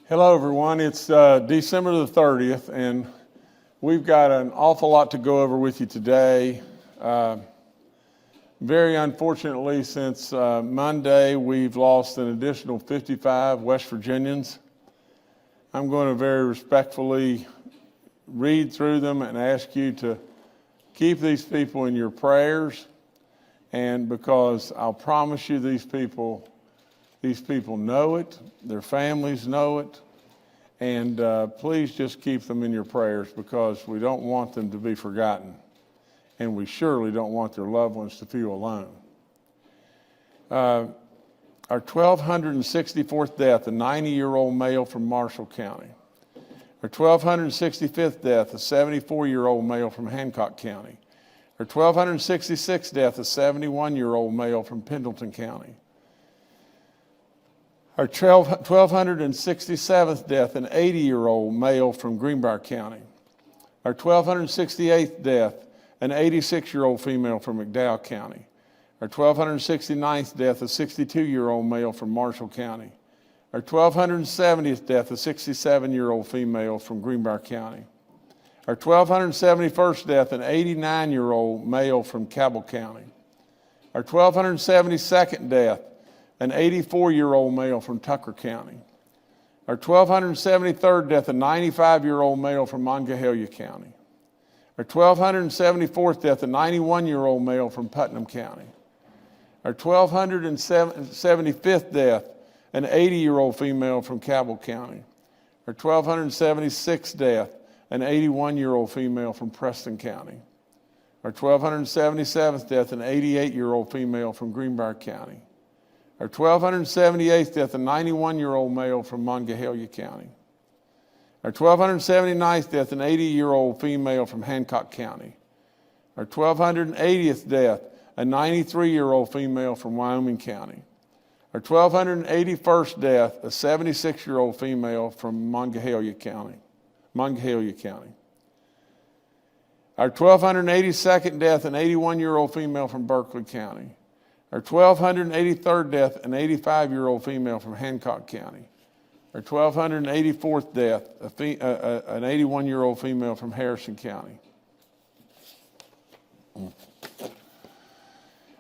Hello, everyone. It's December the 30th, and we've got an awful lot to go over with you today. Very unfortunately, since Monday, we've lost an additional 55 West Virginians. I'm going to very respectfully read through them and ask you to keep these people in your prayers, and because I'll promise you these people know it, their families know it, and please just keep them in your prayers because we don't want them to be forgotten, and we surely don't want their loved ones to feel alone. Our 1,264th death, a 90-year-old male from Marshall County. Our 1,265th death, a 74-year-old male from Hancock County. Our 1,266th death, a 71-year-old male from Pendleton County. Our 1,267th death, an 80-year-old male from Greenbrier County. Our 1,268th death, an 86-year-old female from McDowell County. Our 1,269th death, a 62-year-old male from Marshall County. Our 1,270th death, a 67-year-old female from Greenbrier County. Our 1,271st death, an 89-year-old male from Cabell County. Our 1,272nd death, an 84-year-old male from Tucker County. Our 1,273rd death, a 95-year-old male from Monongahela County. Our 1,274th death, a 91-year-old male from Putnam County. Our 1,275th death, an 80-year-old female from Cabell County. Our 1,276th death, an 81-year-old female from Preston County. Our 1,277th death, an 88-year-old female from Greenbrier County. Our 1,278th death, a 91-year-old male from Monongahela County. Our 1,279th death, an 80-year-old female from Hancock County. Our 1,280th death, a 93-year-old female from Wyoming County. Our 1,281st death, a 76-year-old female from Monongahela County. Our 1,282nd death, an 81-year-old female from Berkeley County. Our 1,283rd death, an 85-year-old female from Hancock County. Our 1,284th death, an 81-year-old female from Harrison County.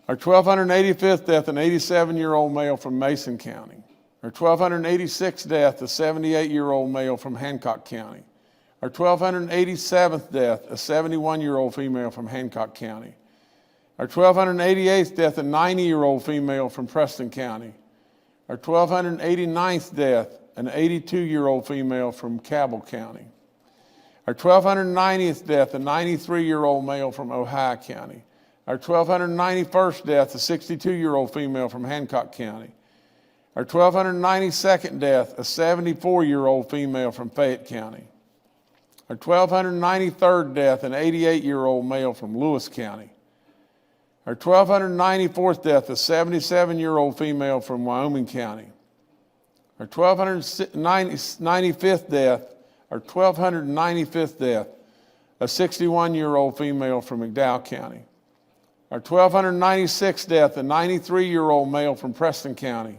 Our 1,285th death, an 87-year-old male from Mason County. Our 1,286th death, a 78-year-old male from Hancock County. Our 1,287th death, a 71-year-old female from Hancock County. Our 1,288th death, a 90-year-old female from Preston County. Our 1,289th death, an 82-year-old female from Cabell County. Our 1,290th death, a 93-year-old male from Ohio County. Our 1,291st death, a 62-year-old female from Hancock County. Our 1,292nd death, a 74-year-old female from Fayette County. Our 1,293rd death, an 88-year-old male from Lewis County. Our 1,294th death, a 77-year-old female from Wyoming County. Our 1,295th death, a 61-year-old female from McDowell County. Our 1,296th death, a 93-year-old male from Preston County.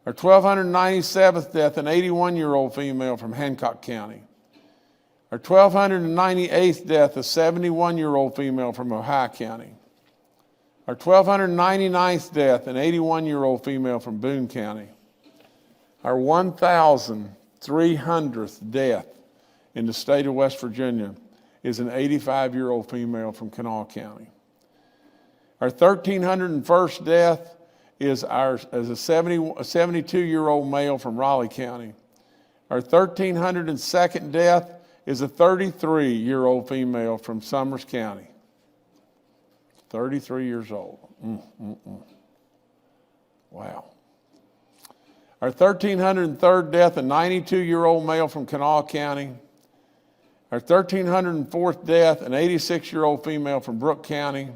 Our 1,297th death, an 81-year-old female from Hancock County. Our 1,298th death, a 71-year-old female from Ohio County. Our 1,299th death, an 81-year-old female from Boone County. Our 1,300th death in the state of West Virginia is an 85-year-old female from Kanawha County. Our 1,301st death is a 72-year-old male from Raleigh County. Our 1,302nd death is a 33-year-old female from Summers County. 33 years old. Wow. Our 1,303rd death, a 92-year-old male from Kanawha County. Our 1,304th death, an 86-year-old female from Brooke County.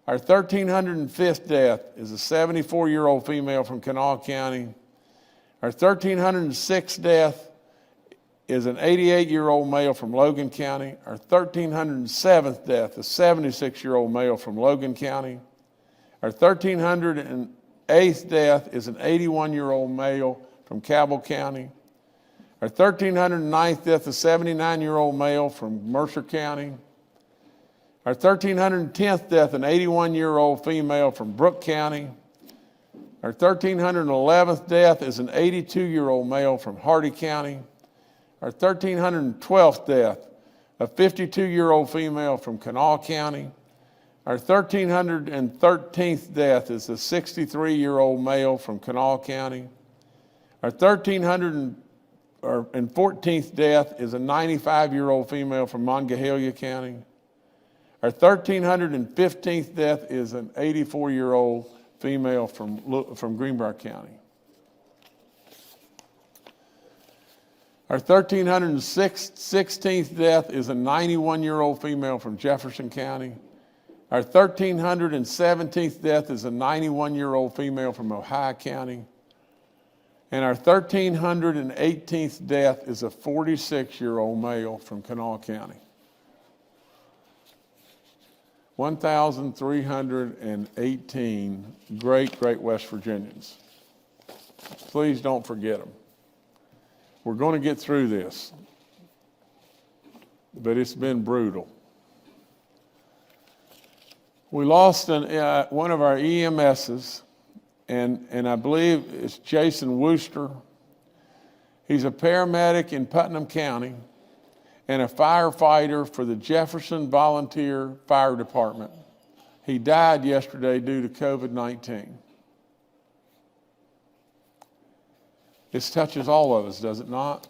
Our 1,305th death is a 74-year-old female from Kanawha County. Our 1,306th death is an 88-year-old male from Logan County. Our 1,307th death, a 76-year-old male from Logan County. Our 1,308th death is an 81-year-old male from Cabell County. Our 1,309th death, a 79-year-old male from Mercer County. Our 1,310th death, an 81-year-old female from Brooke County. Our 1,311th death is an 82-year-old male from Hardy County. Our 1,312th death, a 52-year-old female from Kanawha County. Our 1,313th death is a 63-year-old male from Kanawha County. Our 1,314th death is a 95-year-old female from Monongahela County. Our 1,315th death is an 84-year-old female from Greenbrier County. Our 1,316th death is a 91-year-old female from Jefferson County. Our 1,317th death is a 91-year-old female from Ohio County. And our 1,318th death is a 46-year-old male from Kanawha County. 1,318 great West Virginians. Please don't forget them. We're going to get through this, but it's been brutal. We lost one of our EMSs, and I believe it's Jason Wooster. He's a paramedic in Putnam County and a firefighter for the Jefferson Volunteer Fire Department. He died yesterday due to COVID-19. This touches all of us, does it not?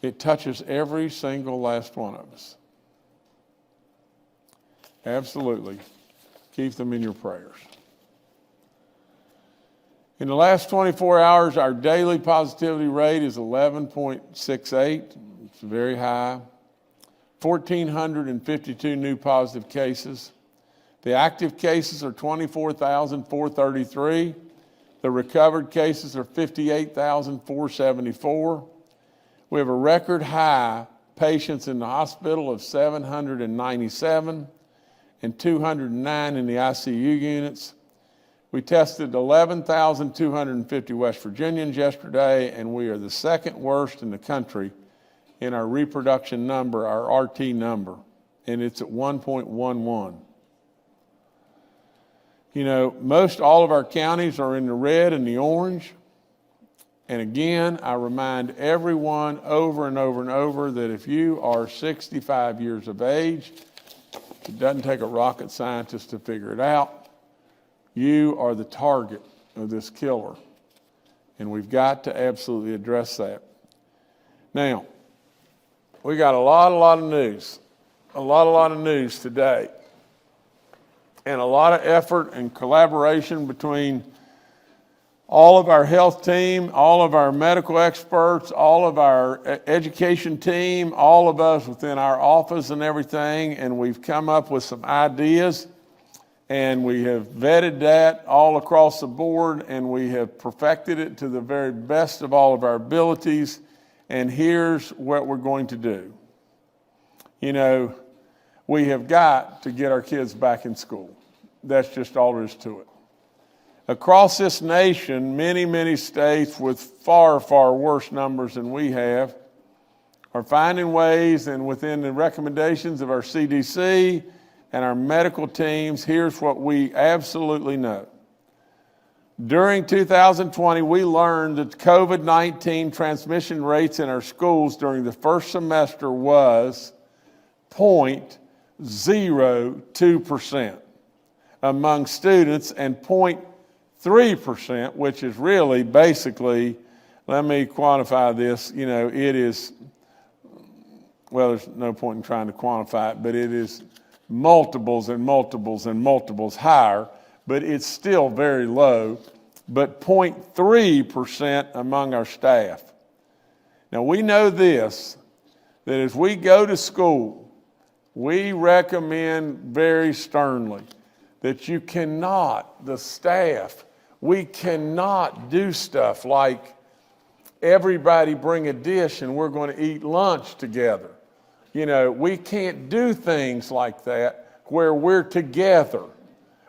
It touches every single last one of us. Absolutely. Keep them in your prayers. In the last 24 hours, our daily positivity rate is 11.68. It's very high. 1,452 new positive cases. The active cases are 24,433. The recovered cases are 58,474. We have a record high patients in the hospital of 797 and 209 in the ICU units. We tested 11,250 West Virginians yesterday, and we are the second worst in the country in our reproduction number, our RT number, and it's at 1.11. You know, most all of our counties are in the red and the orange. And again, I remind everyone over and over and over that if you are 65 years of age, it doesn't take a rocket scientist to figure it out. You are the target of this killer. And we've got to absolutely address that. Now, we got a lot of news. A lot of news today. And a lot of effort and collaboration between all of our health team, all of our medical experts, all of our education team, all of us within our office and everything, and we've come up with some ideas, and we have vetted that all across the board, and we have perfected it to the very best of all of our abilities, and here's what we're going to do. You know, we have got to get our kids back in school. That's just all there is to it. Across this nation, many states with far worse numbers than we have are finding ways, and within the recommendations of our CDC and our medical teams, here's what we absolutely know. During 2020, we learned that COVID-19 transmission rates in our schools during the first semester was 0.02% among students and 0.3%, which is really basically, let me quantify this, you know, it is, well, there's no point in trying to quantify it, but it is multiples higher, but it's still very low, but 0.3% among our staff. Now we know this, that as we go to school, we recommend very sternly that you cannot, the staff, we cannot do stuff like everybody bring a dish and we're going to eat lunch together. You know, we can't do things like that where we're together.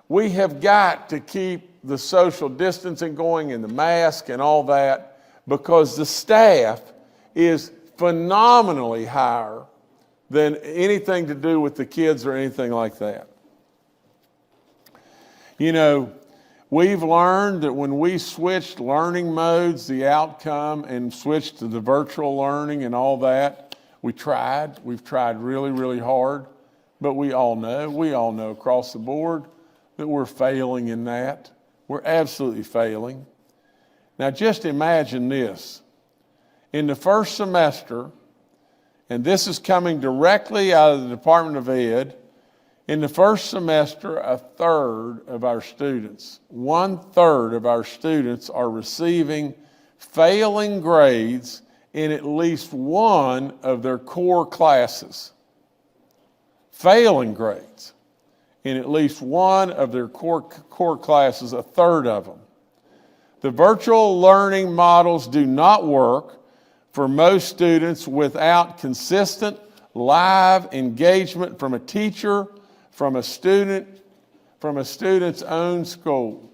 We have got to keep the social distancing going and the mask and all that, because the staff is phenomenally higher than anything to do with the kids or anything like that. You know, we've learned that when we switched learning modes, the outcome, and switched to the virtual learning and all that, we've tried really, really hard, but we all know across the board that we're failing in that. We're absolutely failing. Now just imagine this. In the first semester, and this is coming directly out of the Department of Ed, in the first semester, 1/3 of our students, 1/3 of our students are receiving failing grades in at least one of their core classes. Failing grades in at least one of their core classes, 1/3 of them. The virtual learning models do not work for most students without consistent live engagement from a teacher, from a student's own school.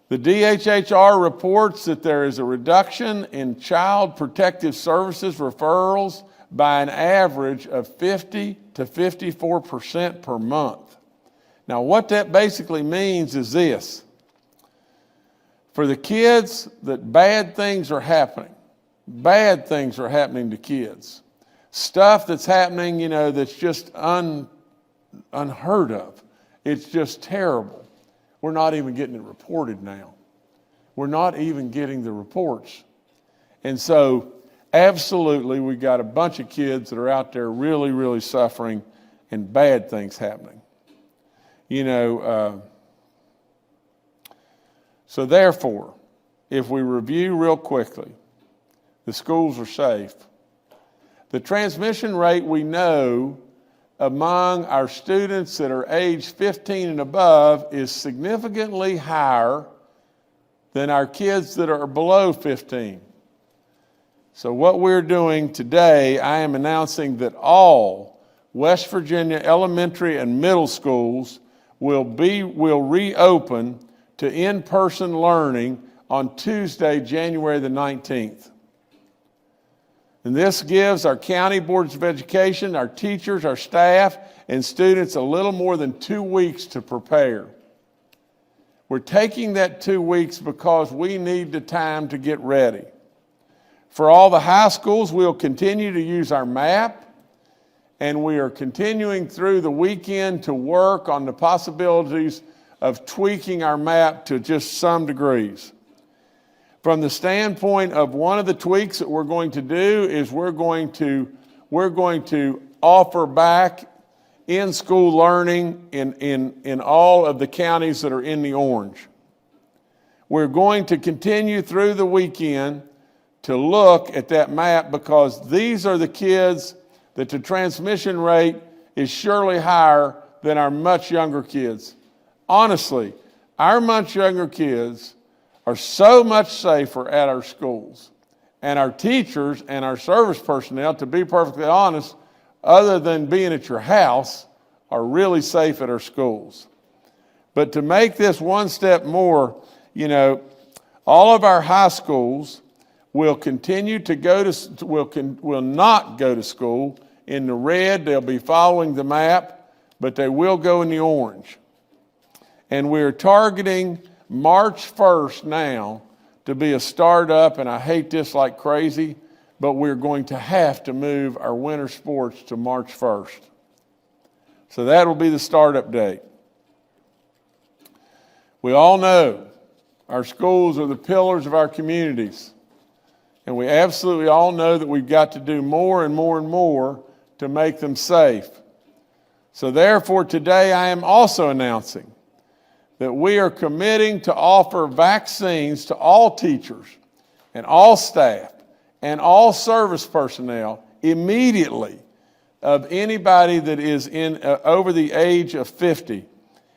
The DHHR reports that there is a reduction in child protective services referrals by an average of 50 to 54% per month. Now, what that basically means is this. For the kids that bad things are happening to kids. Stuff that's happening, you know, that's just unheard of. It's just terrible. We're not even getting it reported now. We're not even getting the reports. And so, absolutely, we got a bunch of kids that are out there really, really suffering and bad things happening. You know, so therefore, if we review real quickly, the schools are safe. The transmission rate we know among our students that are age 15 and above is significantly higher than our kids that are below 15. So what we're doing today, I am announcing that all West Virginia elementary and middle schools will reopen to in-person learning on Tuesday, January the 19th. And this gives our county boards of education, our teachers, our staff, and students a little more than 2 weeks to prepare. We're taking that 2 weeks because we need the time to get ready. For all the high schools, we'll continue to use our map, and we are continuing through the weekend to work on the possibilities of tweaking our map to just some degrees. From the standpoint of one of the tweaks that we're going to do is we're going to offer back in-school learning in all of the counties that are in the orange. We're going to continue through the weekend to look at that map because these are the kids that the transmission rate is surely higher than our much younger kids. Honestly, our much younger kids are so much safer at our schools. And our teachers and our service personnel, to be perfectly honest, other than being at your house, are really safe at our schools. But to make this one step more, you know, all of our high schools will continue to will not go to school. In the red, they'll be following the map, but they will go in the orange. And we're targeting March 1st now to be a startup, and I hate this like crazy, but we're going to have to move our winter sports to March 1st. So that will be the startup date. We all know our schools are the pillars of our communities, and we absolutely all know that we've got to do more and more and more to make them safe. So therefore, today I am also announcing that we are committing to offer vaccines to all teachers and all staff and all service personnel immediately of anybody that is over the age of 50.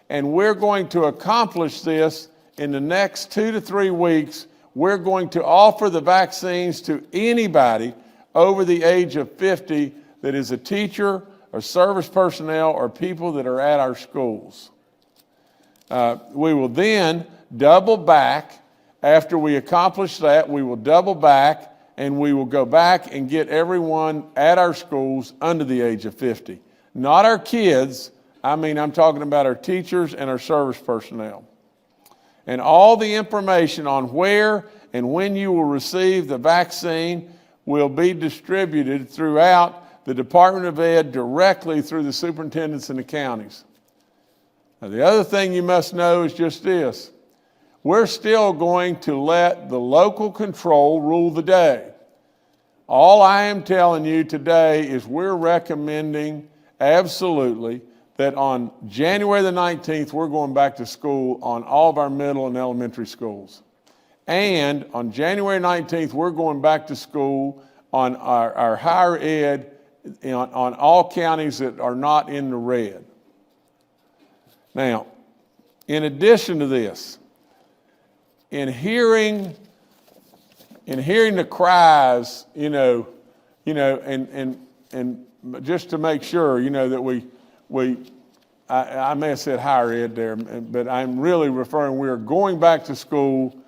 And we're going to accomplish this in the next 2 to 3 weeks. We're going to offer the vaccines to anybody over the age of 50 that is a teacher or service personnel or people that are at our schools. We will then double back After we accomplish that, we will double back and we will go back and get everyone at our schools under the age of 50. Not our kids, I'm talking about our teachers and our service personnel. And all the information on where and when you will receive the vaccine will be distributed throughout the Department of Ed directly through the superintendents in the counties. Now, the other thing you must know is just this. We're still going to let the local control rule the day. All I am telling you today is we're recommending absolutely that on January the 19th, we're going back to school on all of our middle and elementary schools. And on January 19th, we're going back to school on our higher ed on all counties that are not in the red. Now, in addition to this, in hearing the cries, and just to make sure, that I may have said higher ed there, but I'm really referring, we are going back to school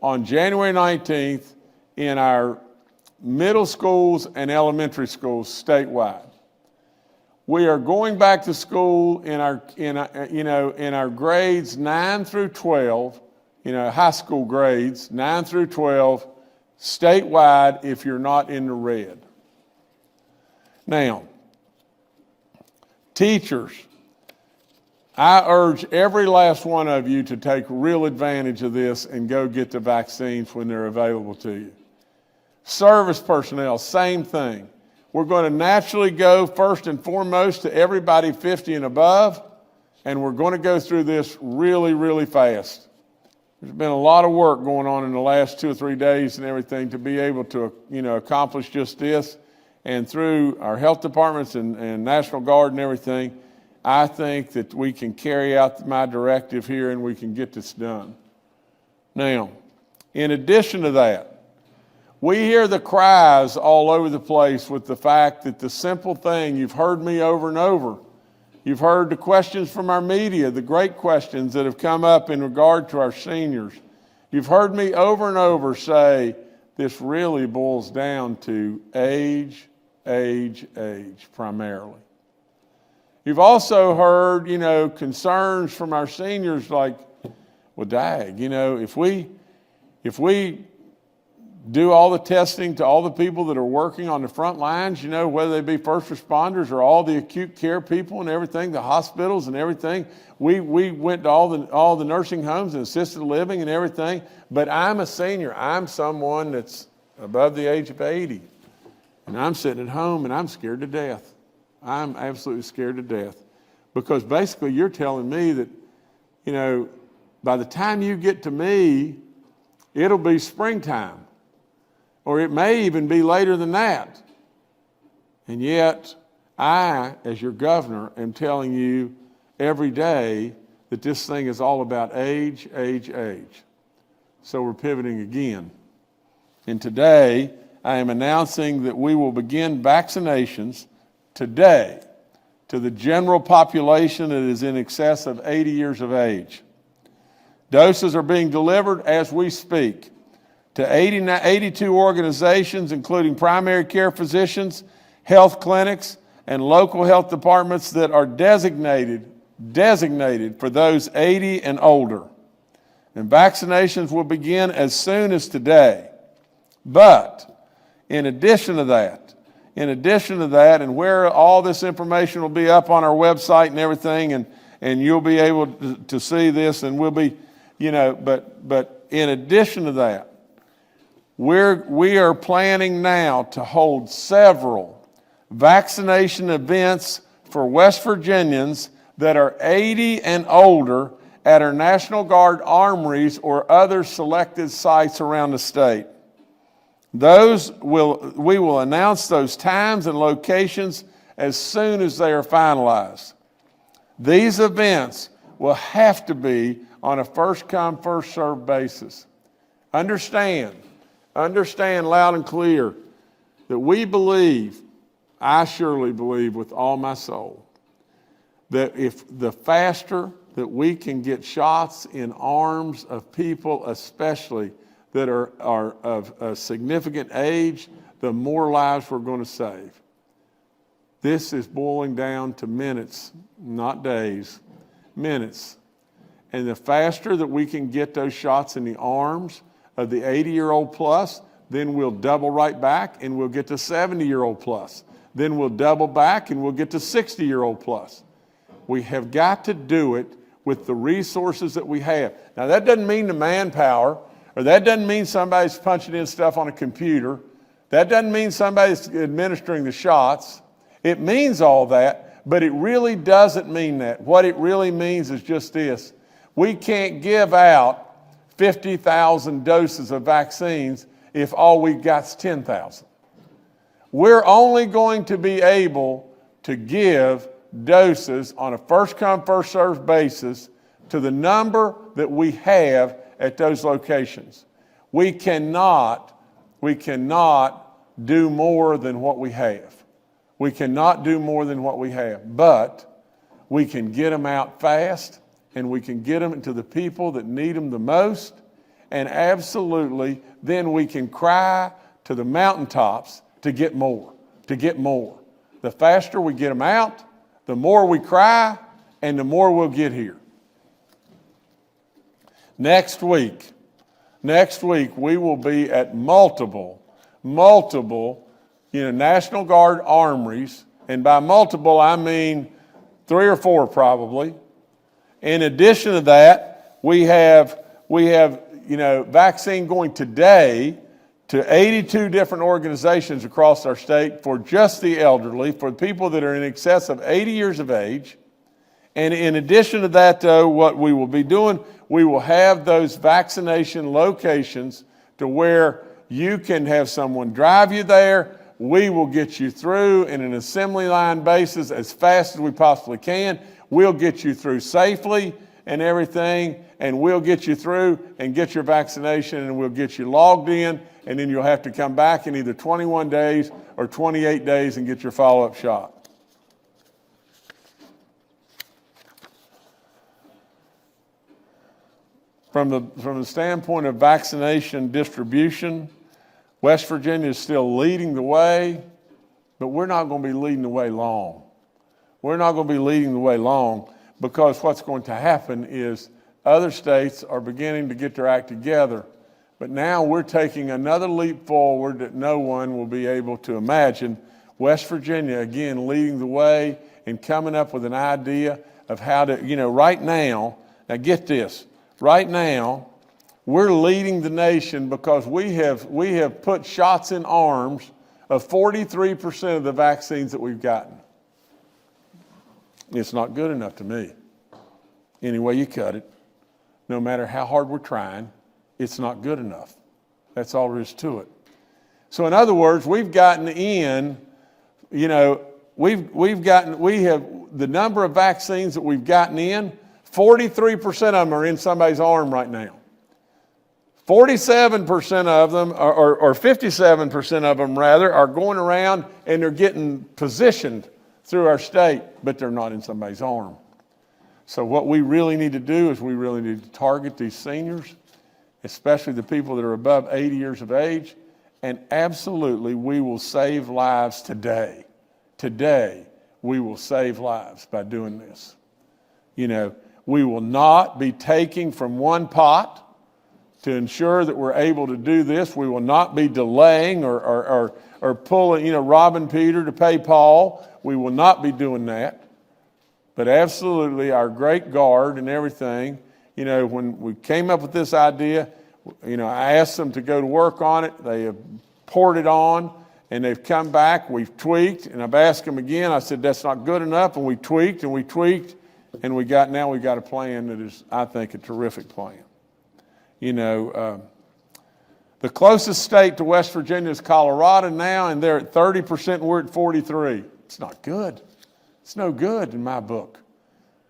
on January 19th in our middle schools and elementary schools statewide. We are going back to school in our grades 9 through 12, high school grades 9 through 12, statewide if you're not in the red. Now, teachers, I urge every last one of you to take real advantage of this and go get the vaccines when they're available to you. Service personnel, same thing. We're going to naturally go first and foremost to everybody 50 and above, and we're going to go through this really, really fast. There's been a lot of work going on in the last 2 or 3 days and everything to be able to, accomplish just this. And through our health departments and National Guard and everything, I think that we can carry out my directive here and we can get this done. Now, in addition to that, we hear the cries all over the place with the fact that the simple thing, you've heard me over and over, you've heard the questions from our media, the great questions that have come up in regard to our seniors. You've heard me over and over say, this really boils down to age primarily. You've also heard, concerns from our seniors like, well, dag, if we do all the testing to all the people that are working on the front lines, whether they be first responders or all the acute care people and everything, the hospitals and everything. We went to all the nursing homes and assisted living and everything, but I'm a senior. I'm someone that's above the age of 80. And I'm sitting at home and I'm scared to death. I'm absolutely scared to death. Because basically you're telling me that, by the time you get to me, it'll be springtime. Or it may even be later than that. And yet, I, as your governor, am telling you every day that this thing is all about age. So we're pivoting again. And today, I am announcing that we will begin vaccinations today to the general population that is in excess of 80 years of age. Doses are being delivered as we speak to 82 organizations, including primary care physicians, health clinics, and local health departments that are designated for those 80 and older. And vaccinations will begin as soon as today. But in addition to that, and where all this information will be up on our website and everything, and you'll be able to see this, and we'll be, but in addition to that, we are planning now to hold several vaccination events for West Virginians that are 80 and older at our National Guard armories or other selected sites around the state. We will announce those times and locations as soon as they are finalized. These events will have to be on a first-come, first-served basis. Understand loud and clear that we believe, I surely believe with all my soul, that if the faster that we can get shots in arms of people, especially that are of a significant age, the more lives we're going to save. This is boiling down to minutes, not days, minutes. And the faster that we can get those shots in the arms of the 80-year-old plus, then we'll double right back and we'll get to 70-year-old plus. Then we'll double back and we'll get to 60-year-old plus. We have got to do it with the resources that we have. Now, that doesn't mean the manpower, or that doesn't mean somebody's punching in stuff on a computer. That doesn't mean somebody's administering the shots. It means all that, but it really doesn't mean that. What it really means is just this. We can't give out 50,000 doses of vaccines if all we've got is 10,000. We're only going to be able to give doses on a first-come, first-served basis to the number that we have at those locations. We cannot do more than what we have. We cannot do more than what we have, but we can get them out fast, and we can get them to the people that need them the most, and absolutely, then we can cry to the mountaintops to get more, to get more. The faster we get them out, the more we cry, and the more we'll get here. Next week, we will be at multiple, National Guard armories, and by multiple, I mean 3 or 4 probably. In addition to that, we have vaccine going today to 82 different organizations across our state for just the elderly, for people that are in excess of 80 years of age. And in addition to that, though, what we will be doing, we will have those vaccination locations to where you can have someone drive you there. We will get you through in an assembly line basis as fast as we possibly can. We'll get you through safely and everything, and we'll get you through and get your vaccination, and we'll get you logged in, and then you'll have to come back in either 21 days or 28 days and get your follow-up shot. From the standpoint of vaccination distribution, West Virginia is still leading the way, but we're not going to be leading the way long. We're not going to be leading the way long, because what's going to happen is other states are beginning to get their act together, but now we're taking another leap forward that no one will be able to imagine. West Virginia, again, leading the way and coming up with an idea of how to, right now get this, right now, we're leading the nation because we have put shots in arms of 43% of the vaccines that we've gotten. It's not good enough to me. Any way you cut it, no matter how hard we're trying, it's not good enough. That's all there is to it. So in other words, we've gotten in, we have the number of vaccines that we've gotten in, 43% of them are in somebody's arm right now. 47% of them, or 57% of them rather, are going around and they're getting positioned through our state, but they're not in somebody's arm. So what we really need to do is we really need to target these seniors, especially the people that are above 80 years of age, and absolutely we will save lives today. Today, we will save lives by doing this. We will not be taking from one pot to ensure that we're able to do this. We will not be delaying or pulling, robbing Peter to pay Paul. We will not be doing that. But absolutely, our great guard and everything, when we came up with this idea, I asked them to go to work on it. They have poured it on, and they've come back. We've tweaked, and I've asked them again. I said, that's not good enough, and we tweaked, and we got a plan that is, I think, a terrific plan. The closest state to West Virginia is Colorado now, and they're at 30%, and we're at 43%. It's not good. It's no good in my book.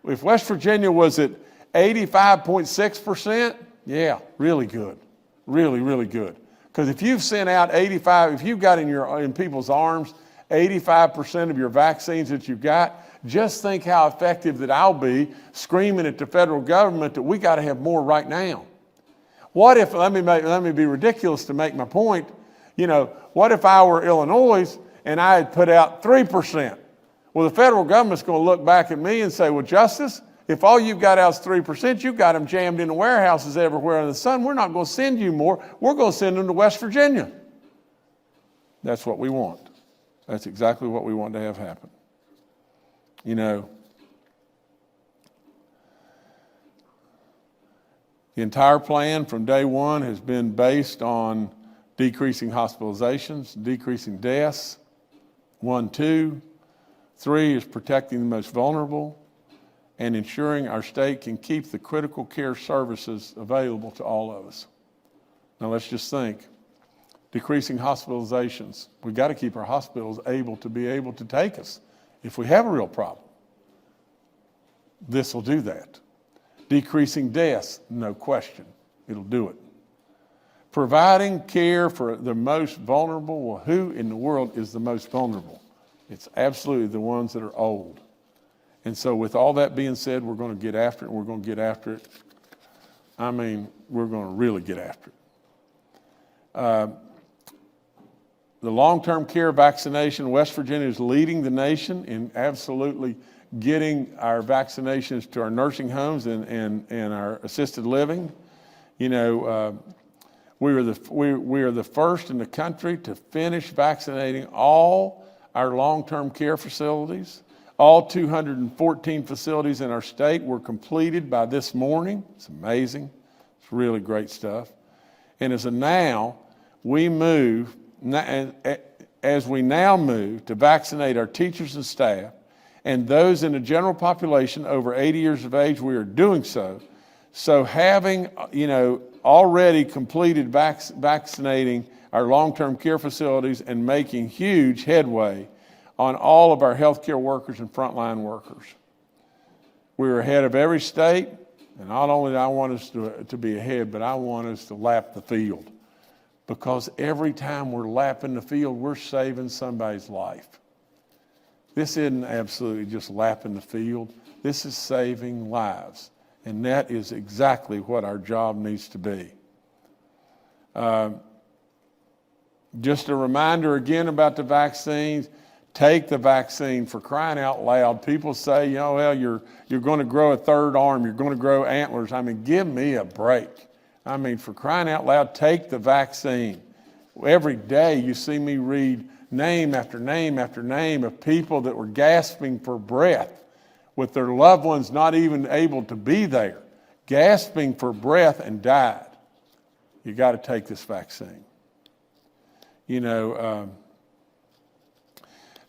If West Virginia was at 85.6%, yeah, really good. Really, really good. Because if you've sent out 85, if you've got in people's arms 85% of your vaccines that you've got, just think how effective that I'll be screaming at the federal government that we got to have more right now. What if, let me be ridiculous to make my point, what if I were Illinois and I had put out 3%? Well, the federal government's going to look back at me and say, well, Justice, if all you've got out is 3%, you've got them jammed in the warehouses everywhere in the sun. We're not going to send you more. We're going to send them to West Virginia. That's what we want. That's exactly what we want to have happen. The entire plan from day one has been based on decreasing hospitalizations, decreasing deaths. 1, 2. 3 is protecting the most vulnerable and ensuring our state can keep the critical care services available to all of us. Now let's just think. Decreasing hospitalizations. We've got to keep our hospitals able to take us if we have a real problem. This will do that. Decreasing deaths, no question. It'll do it. Providing care for the most vulnerable. Well, who in the world is the most vulnerable? It's absolutely the ones that are old. And so with all that being said, we're going to get after it, and we're going to get after it. I mean, we're going to really get after it. The long-term care vaccination, West Virginia is leading the nation in absolutely getting our vaccinations to our nursing homes and our assisted living. We are the first in the country to finish vaccinating all our long-term care facilities. All 214 facilities in our state were completed by this morning. It's amazing. It's really great stuff. And as we now move to vaccinate our teachers and staff and those in the general population over 80 years of age, we are doing so. So having, already completed vaccinating our long-term care facilities and making huge headway on all of our healthcare workers and frontline workers. We're ahead of every state, and not only do I want us to be ahead, but I want us to lap the field. Because every time we're lapping the field, we're saving somebody's life. This isn't absolutely just lapping the field. This is saving lives. And that is exactly what our job needs to be. Just a reminder again about the vaccines. Take the vaccine, for crying out loud. People say, you're going to grow a third arm, you're going to grow antlers. I mean, give me a break. I mean, for crying out loud, take the vaccine. Every day you see me read name after name after name of people that were gasping for breath with their loved ones not even able to be there, gasping for breath and died. You got to take this vaccine.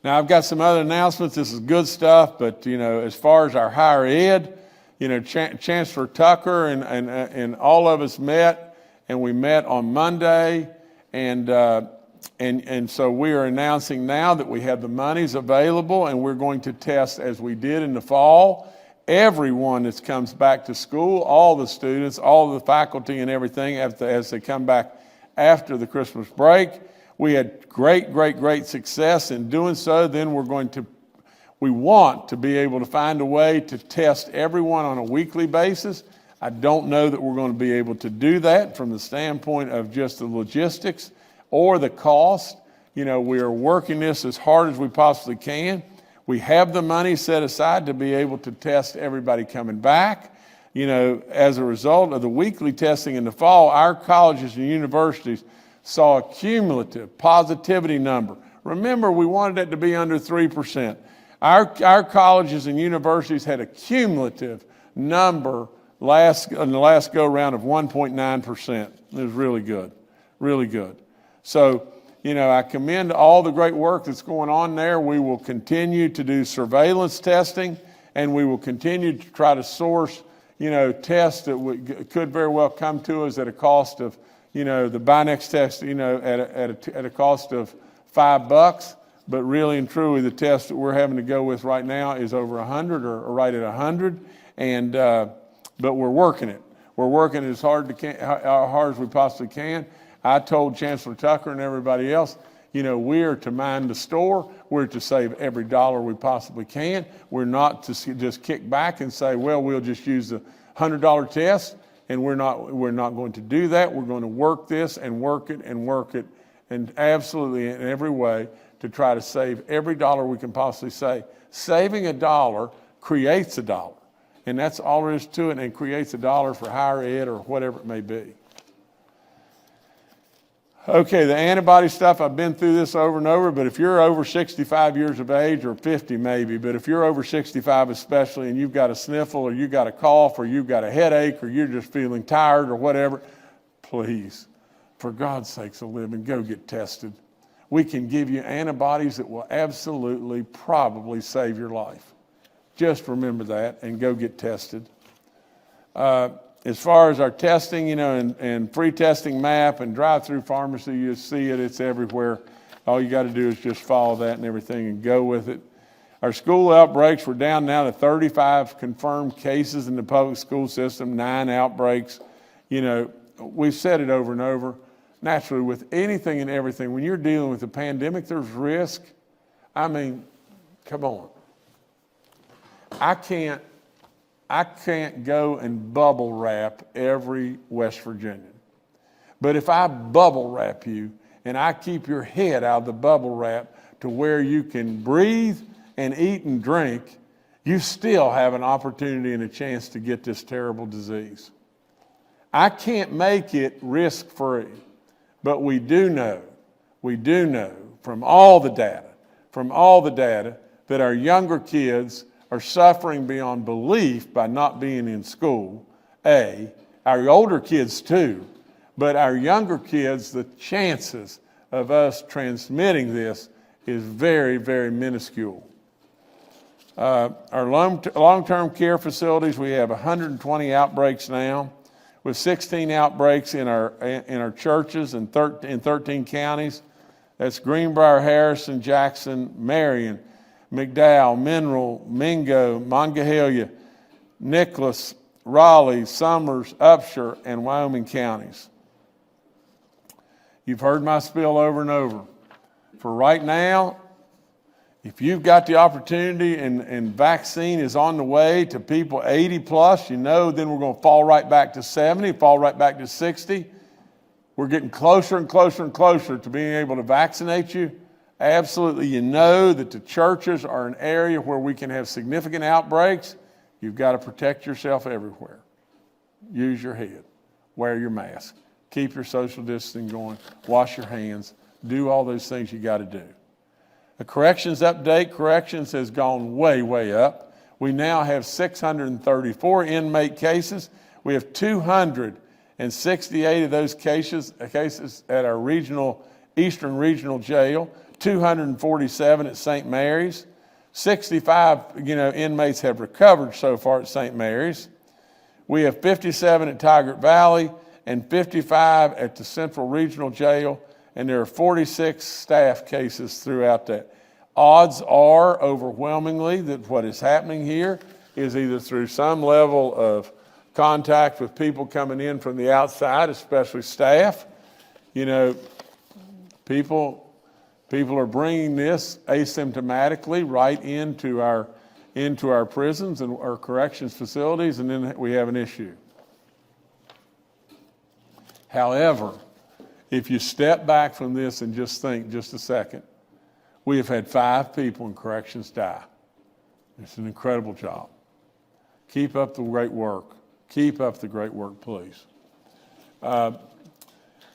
Now I've got some other announcements. This is good stuff, but as far as our higher ed, Chancellor Tucker and all of us met, and we met on Monday, and so we are announcing now that we have the monies available, and we're going to test as we did in the fall. Everyone that comes back to school, all the students, all the faculty and everything as they come back after the Christmas break. We had great success in doing so. Then we want to be able to find a way to test everyone on a weekly basis. I don't know that we're going to be able to do that from the standpoint of just the logistics or the cost. We are working this as hard as we possibly can. We have the money set aside to be able to test everybody coming back. As a result of the weekly testing in the fall, our colleges and universities saw a cumulative positivity number. Remember, we wanted it to be under 3%. Our colleges and universities had a cumulative number in the last go-round of 1.9%. It was really good, really good. So, I commend all the great work that's going on there. We will continue to do surveillance testing, and we will continue to try to source, tests that could very well come to us at a cost of, the Binex test, at a cost of $5. But really and truly, the test that we're having to go with right now is over 100 or right at 100. And but we're working it. We're working as hard as we possibly can. I told Chancellor Tucker and everybody else, We are to mind the store. We're to save every dollar we possibly can. We're not to just kick back and say, well, we'll just use the $100 test, and we're not going to do that. We're going to work this and work it and absolutely in every way to try to save every dollar we can possibly save. Saving a dollar creates a dollar, and that's all there is to it, and creates a dollar for higher ed or whatever it may be. Okay, the antibody stuff, I've been through this over and over, but if you're over 65 years of age, or 50 maybe, but if you're over 65 especially, and you've got a sniffle, or you've got a cough, or you've got a headache, or you're just feeling tired or whatever, please, for God's sakes, a living, go get tested. We can give you antibodies that will absolutely probably save your life. Just remember that and go get tested. As far as our testing, and free testing map and drive-through pharmacy, you see it, it's everywhere. All you got to do is just follow that and everything and go with it. Our school outbreaks, we're down now to 35 confirmed cases in the public school system, 9 outbreaks. We've said it over and over. Naturally, with anything and everything, when you're dealing with a pandemic, there's risk. I mean, come on. I can't go and bubble wrap every West Virginian. But if I bubble wrap you and I keep your head out of the bubble wrap to where you can breathe and eat and drink, you still have an opportunity and a chance to get this terrible disease. I can't make it risk-free, but we do know from all the data that our younger kids are suffering beyond belief by not being in school. Our older kids too, but our younger kids, the chances of us transmitting this is very, very minuscule. Our long-term care facilities, we have 120 outbreaks now, with 16 outbreaks in our churches in 13 counties. That's Greenbrier, Harrison, Jackson, Marion, McDowell, Mineral, Mingo, Monongahela, Nicholas, Raleigh, Summers, Upshur, and Wyoming counties. You've heard my spiel over and over. For right now, if you've got the opportunity and vaccine is on the way to people 80 plus, then we're going to fall right back to 70, fall right back to 60. We're getting closer and closer and closer to being able to vaccinate you. Absolutely, that the churches are an area where we can have significant outbreaks. You've got to protect yourself everywhere. Use your head. Wear your mask. Keep your social distancing going. Wash your hands. Do all those things you got to do. A corrections update. Corrections has gone way, way up. We now have 634 inmate cases. We have 268 of those cases at our Eastern Regional Jail. 247 at St. Mary's. 65, inmates have recovered so far at St. Mary's. We have 57 at Tigard Valley and 55 at the Central Regional Jail, and there are 46 staff cases throughout that. Odds are overwhelmingly that what is happening here is either through some level of contact with people coming in from the outside, especially staff. People are bringing this asymptomatically right into our prisons and our corrections facilities, and then we have an issue. However, if you step back from this and just think just a second, we have had 5 people in corrections die. It's an incredible job. Keep up the great work. Keep up the great work, please.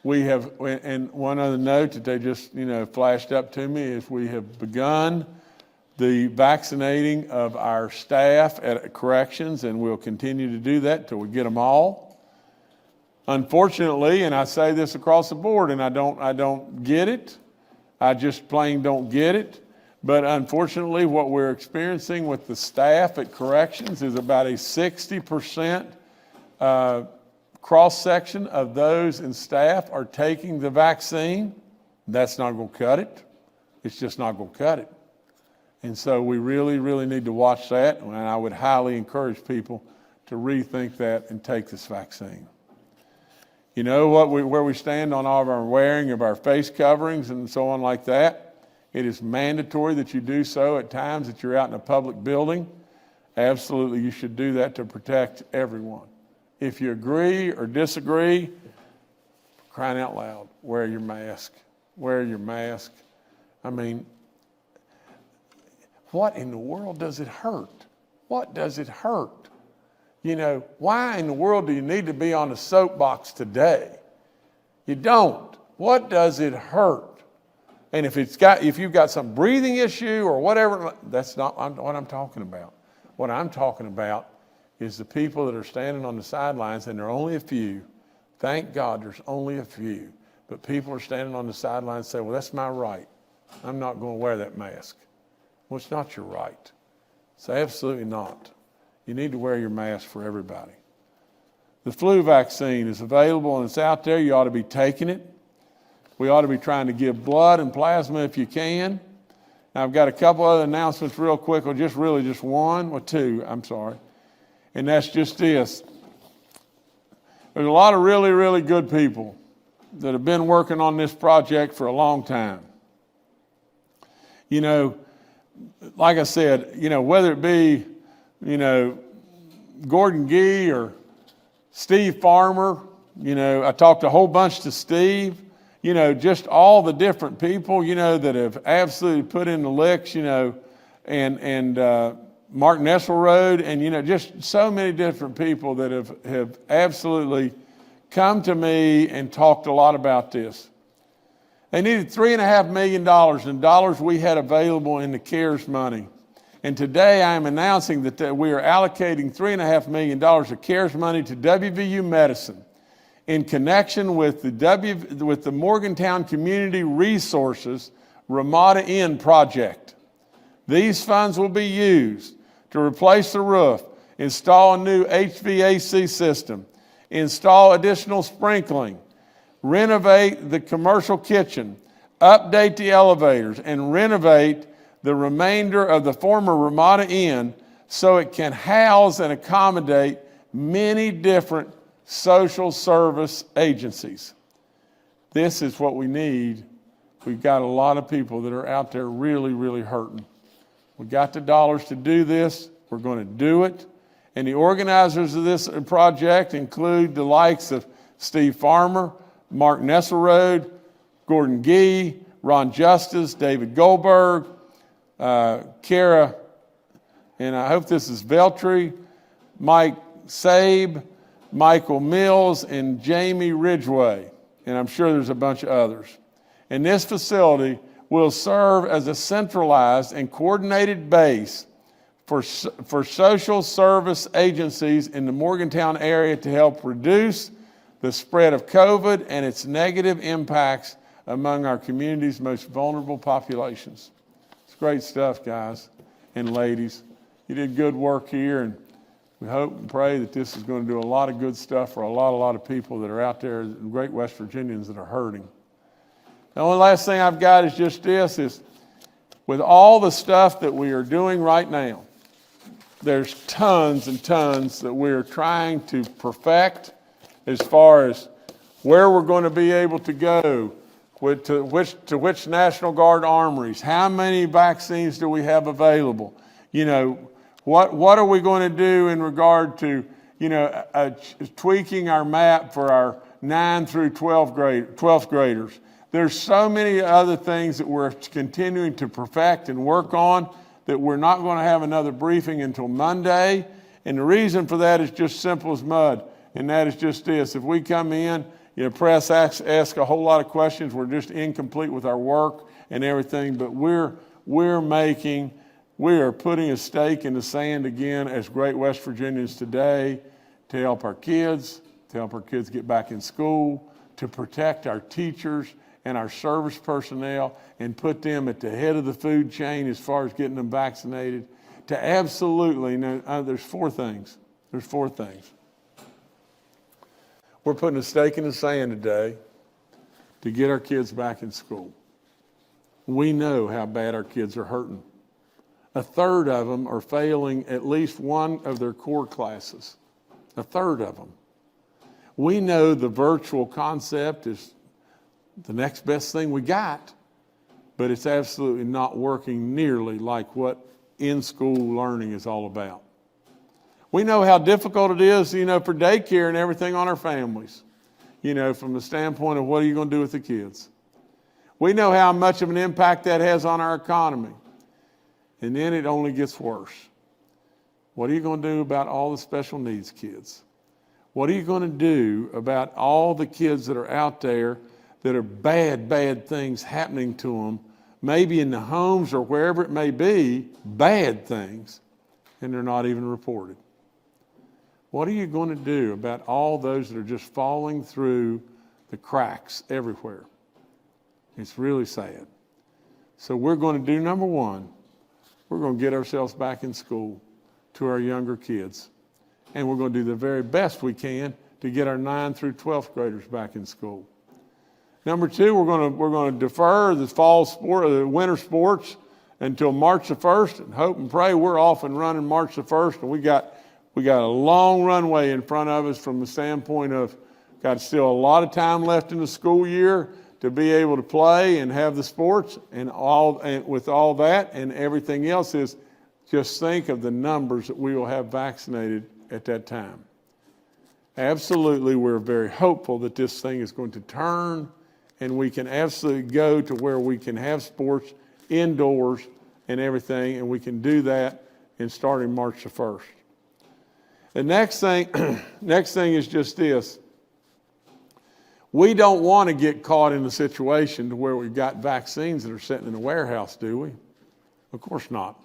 We have, and one other note that they just, flashed up to me is we have begun the vaccinating of our staff at corrections, and we'll continue to do that till we get them all. Unfortunately, and I say this across the board, and I don't get it. I just plain don't get it. But unfortunately, what we're experiencing with the staff at corrections is about a 60% cross-section of those in staff are taking the vaccine. That's not going to cut it. It's just not going to cut it. And so we really, really need to watch that, and I would highly encourage people to rethink that and take this vaccine. You know where we stand on all of our wearing of our face coverings and so on like that. It is mandatory that you do so at times that you're out in a public building. Absolutely, you should do that to protect everyone. If you agree or disagree, crying out loud, wear your mask. Wear your mask. I mean, what in the world does it hurt? What does it hurt? You know, why in the world do you need to be on a soapbox today? You don't. What does it hurt? And if you've got some breathing issue or whatever, that's not what I'm talking about. What I'm talking about is the people that are standing on the sidelines, and there are only a few. Thank God there's only a few. But people are standing on the sidelines saying, well, that's my right. I'm not going to wear that mask. Well, it's not your right. It's absolutely not. You need to wear your mask for everybody. The flu vaccine is available and it's out there. You ought to be taking it. We ought to be trying to give blood and plasma if you can. Now, I've got a couple other announcements real quick, or just one, or two, I'm sorry. And that's just this. There's a lot of really, really good people that have been working on this project for a long time. You know, like I said, you know, whether it be, you know, Gordon Gee or Steve Farmer, you know, I talked a whole bunch to Steve, you know, just all the different people, you know, that have absolutely put in the licks, you know, and Mark Nesselrode, and, you know, just so many different people that have absolutely come to me and talked a lot about this. They needed $3.5 million in dollars we had available in the CARES money. And today I am announcing that we are allocating $3.5 million of CARES money to WVU Medicine in connection with the Morgantown Community Resources Ramada Inn project. These funds will be used to replace the roof, install a new HVAC system, install additional sprinkling, renovate the commercial kitchen, update the elevators, and renovate the remainder of the former Ramada Inn so it can house and accommodate many different social service agencies. This is what we need. We've got a lot of people that are out there really, really hurting. We've got the dollars to do this. We're going to do it. And the organizers of this project include the likes of Steve Farmer, Mark Nesselrode, Gordon Gee, Ron Justice, David Goldberg, Kara, and I hope this is Veltri, Mike Sabe, Michael Mills, and Jamie Ridgway. And I'm sure there's a bunch of others. And this facility will serve as a centralized and coordinated base for social service agencies in the Morgantown area to help reduce the spread of COVID and its negative impacts among our community's most vulnerable populations. It's great stuff, guys and ladies. You did good work here, and we hope and pray that this is going to do a lot of good stuff for a lot of people that are out there, great West Virginians that are hurting. The only last thing I've got is just this, is with all the stuff that we are doing right now, there's tons and tons that we're trying to perfect as far as where we're going to be able to go, to which National Guard armories, how many vaccines do we have available, you know, what are we going to do in regard to, you know, tweaking our map for our 9 through 12th graders. There's so many other things that we're continuing to perfect and work on that we're not going to have another briefing until Monday. And the reason for that is just simple as mud. And that is just this. If we come in, you know, press ask a whole lot of questions. We're just incomplete with our work and everything. But we're putting a stake in the sand again as great West Virginians today to help our kids, get back in school, to protect our teachers and our service personnel and put them at the head of the food chain as far as getting them vaccinated. To absolutely, there's four things. We're putting a stake in the sand today to get our kids back in school. We know how bad our kids are hurting. A third of them are failing at least one of their core classes. A third of them. We know the virtual concept is the next best thing we got, but it's absolutely not working nearly like what in-school learning is all about. We know how difficult it is, for daycare and everything on our families, from the standpoint of what are you going to do with the kids. We know how much of an impact that has on our economy. And then it only gets worse. What are you going to do about all the special needs kids? What are you going to do about all the kids that are out there that are bad things happening to them, maybe in the homes or wherever it may be, bad things, and they're not even reported? What are you going to do about all those that are just falling through the cracks everywhere? It's really sad. So we're going to do number one, we're going to get ourselves back in school to our younger kids. And we're going to do the very best we can to get our 9th through 12th graders back in school. Number two, we're going to defer the winter sports until March the 1st, and hope and pray we're off and running March the 1st. And we got a long runway in front of us from the standpoint of got still a lot of time left in the school year to be able to play and have the sports and with all that and everything else is just think of the numbers that we will have vaccinated at that time. Absolutely, we're very hopeful that this thing is going to turn and we can absolutely go to where we can have sports indoors and everything, and we can do that in starting March the 1st. The next thing is just this. We don't want to get caught in a situation to where we've got vaccines that are sitting in a warehouse, do we? Of course not.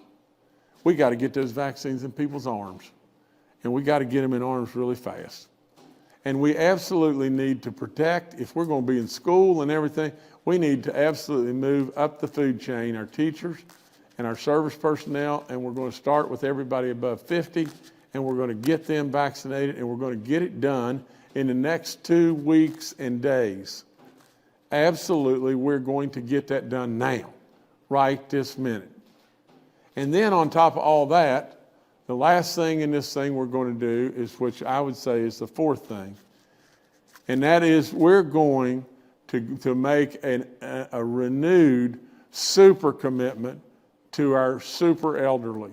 We got to get those vaccines in people's arms, and we got to get them in arms really fast. And we absolutely need to protect, if we're going to be in school and everything, we need to absolutely move up the food chain, our teachers and our service personnel, and we're going to start with everybody above 50, and we're going to get them vaccinated, and we're going to get it done in the next 2 weeks and days. Absolutely, we're going to get that done now, right this minute. And then on top of all that, the last thing in this thing we're going to do is, which I would say is the fourth thing, and that is we're going to make a renewed super commitment to our super elderly.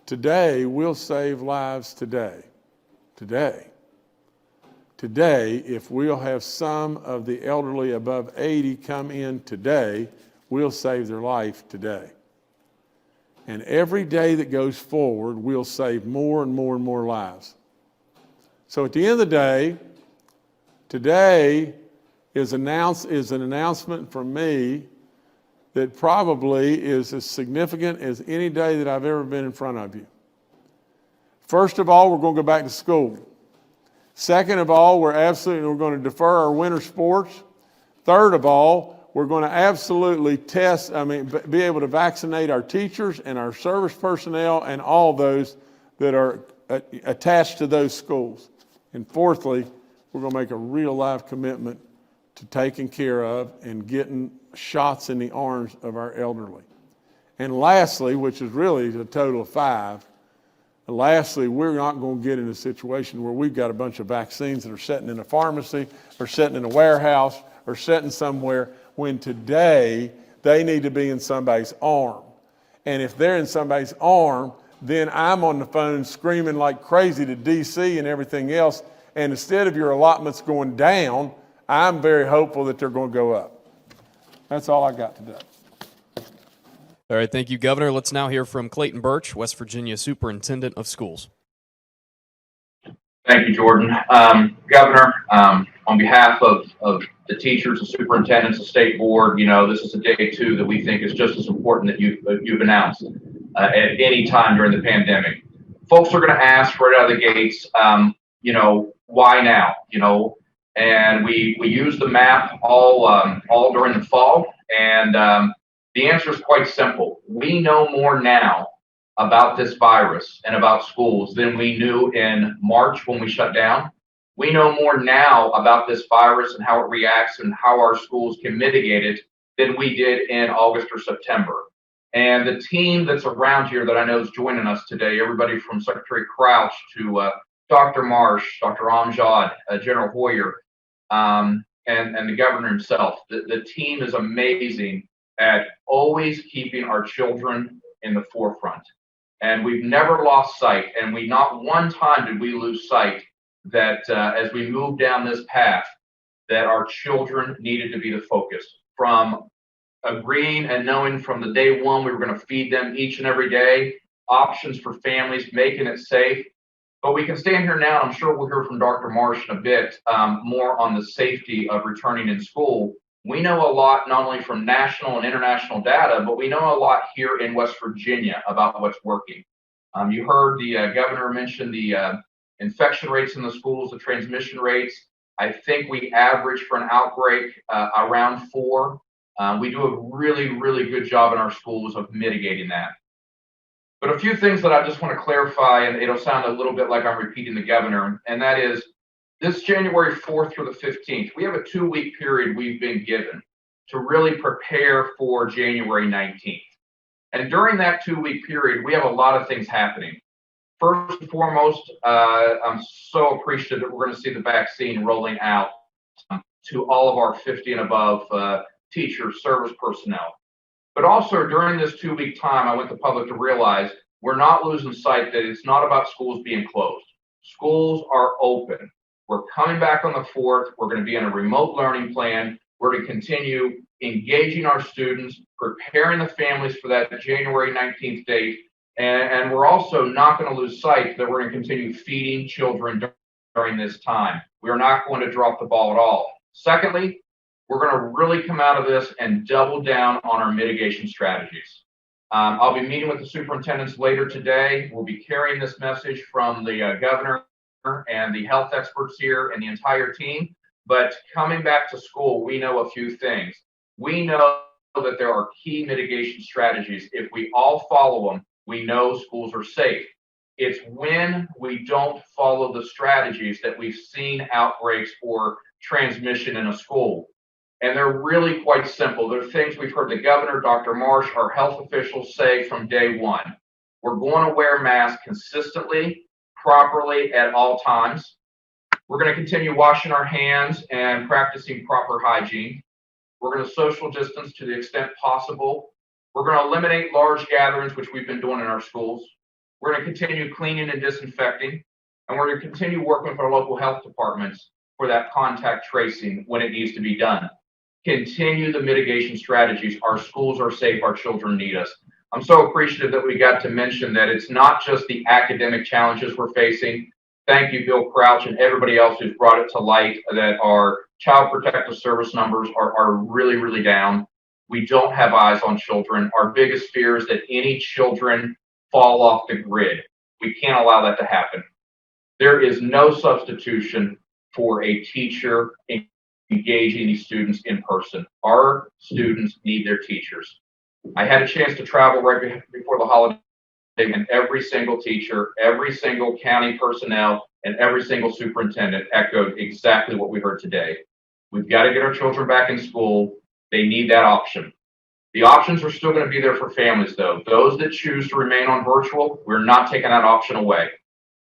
Today, we'll save lives today. Today, if we'll have some of the elderly above 80 come in today, we'll save their life today. And every day that goes forward, we'll save more and more and more lives. So at the end of the day, today is an announcement from me that probably is as significant as any day that I've ever been in front of you. First of all, we're going to go back to school. Second of all, we're going to defer our winter sports. Third of all, we're going to absolutely be able to vaccinate our teachers and our service personnel and all those that are attached to those schools. And fourthly, we're going to make a real life commitment to taking care of and getting shots in the arms of our elderly. And lastly, which is really a total of 5, lastly, we're not going to get in a situation where we've got a bunch of vaccines that are sitting in a pharmacy or sitting in a warehouse or sitting somewhere when today they need to be in somebody's arm. And if they're in somebody's arm, then I'm on the phone screaming like crazy to DC and everything else. And instead of your allotments going down, I'm very hopeful that they're going to go up. That's all I got today. All right, thank you, Governor. Let's now hear from Clayton Birch, West Virginia Superintendent of Schools. Thank you, Jordan. Governor, on behalf of the teachers, the superintendents, the state board, this is a day two that we think is just as important that you've announced at any time during the pandemic. Folks are going to ask right out of the gates, why now? And we use the map all during the fall, and the answer is quite simple. We know more now about this virus and about schools than we knew in March when we shut down. We know more now about this virus and how it reacts and how our schools can mitigate it than we did in August or September. And the team that's around here that I know is joining us today, everybody from Secretary Crouch to Dr. Marsh, Dr. Amjad, General Hoyer, and the governor himself. The team is amazing at always keeping our children in the forefront. And we've never lost sight, and we not one time did we lose sight that as we move down this path, that our children needed to be the focus. From agreeing and knowing from the day one we were going to feed them each and every day, options for families, making it safe. But we can stand here now, and I'm sure we'll hear from Dr. Marsh in a bit more on the safety of returning in school. We know a lot, not only from national and international data, but we know a lot here in West Virginia about what's working. You heard the governor mention the infection rates in the schools, the transmission rates. I think we average for an outbreak around 4. We do a really, really good job in our schools of mitigating that. But a few things that I just want to clarify, and it'll sound a little bit like I'm repeating the governor, and that is this January 4th through the 15th, we have a 2-week period we've been given to really prepare for January 19th. And during that 2-week period, we have a lot of things happening. First and foremost, I'm so appreciative that we're going to see the vaccine rolling out to all of our 50 and above teachers, service personnel. But also during this 2-week time, I want the public to realize we're not losing sight that it's not about schools being closed. Schools are open. We're coming back on the 4th. We're going to be in a remote learning plan. We're going to continue engaging our students, preparing the families for that January 19th date. And we're also not going to lose sight that we're going to continue feeding children during this time. We are not going to drop the ball at all. Secondly, we're going to really come out of this and double down on our mitigation strategies. I'll be meeting with the superintendents later today. We'll be carrying this message from the governor and the health experts here and the entire team. But coming back to school, we know a few things. We know that there are key mitigation strategies. If we all follow them, we know schools are safe. It's when we don't follow the strategies that we've seen outbreaks or transmission in a school. And they're really quite simple. They're things we've heard the governor, Dr. Marsh, our health officials say from day one. We're going to wear masks consistently, properly at all times. We're going to continue washing our hands and practicing proper hygiene. We're going to social distance to the extent possible. We're going to eliminate large gatherings, which we've been doing in our schools. We're going to continue cleaning and disinfecting. And we're going to continue working with our local health departments for that contact tracing when it needs to be done. Continue the mitigation strategies. Our schools are safe. Our children need us. I'm so appreciative that we got to mention that it's not just the academic challenges we're facing. Thank you, Bill Crouch, and everybody else who's brought it to light that our child protective service numbers are really, really down. We don't have eyes on children. Our biggest fear is that any children fall off the grid. We can't allow that to happen. There is no substitution for a teacher engaging these students in person. Our students need their teachers. I had a chance to travel right before the holiday, and every single teacher, every single county personnel, and every single superintendent echoed exactly what we heard today. We've got to get our children back in school. They need that option. The options are still going to be there for families, though. Those that choose to remain on virtual, we're not taking that option away.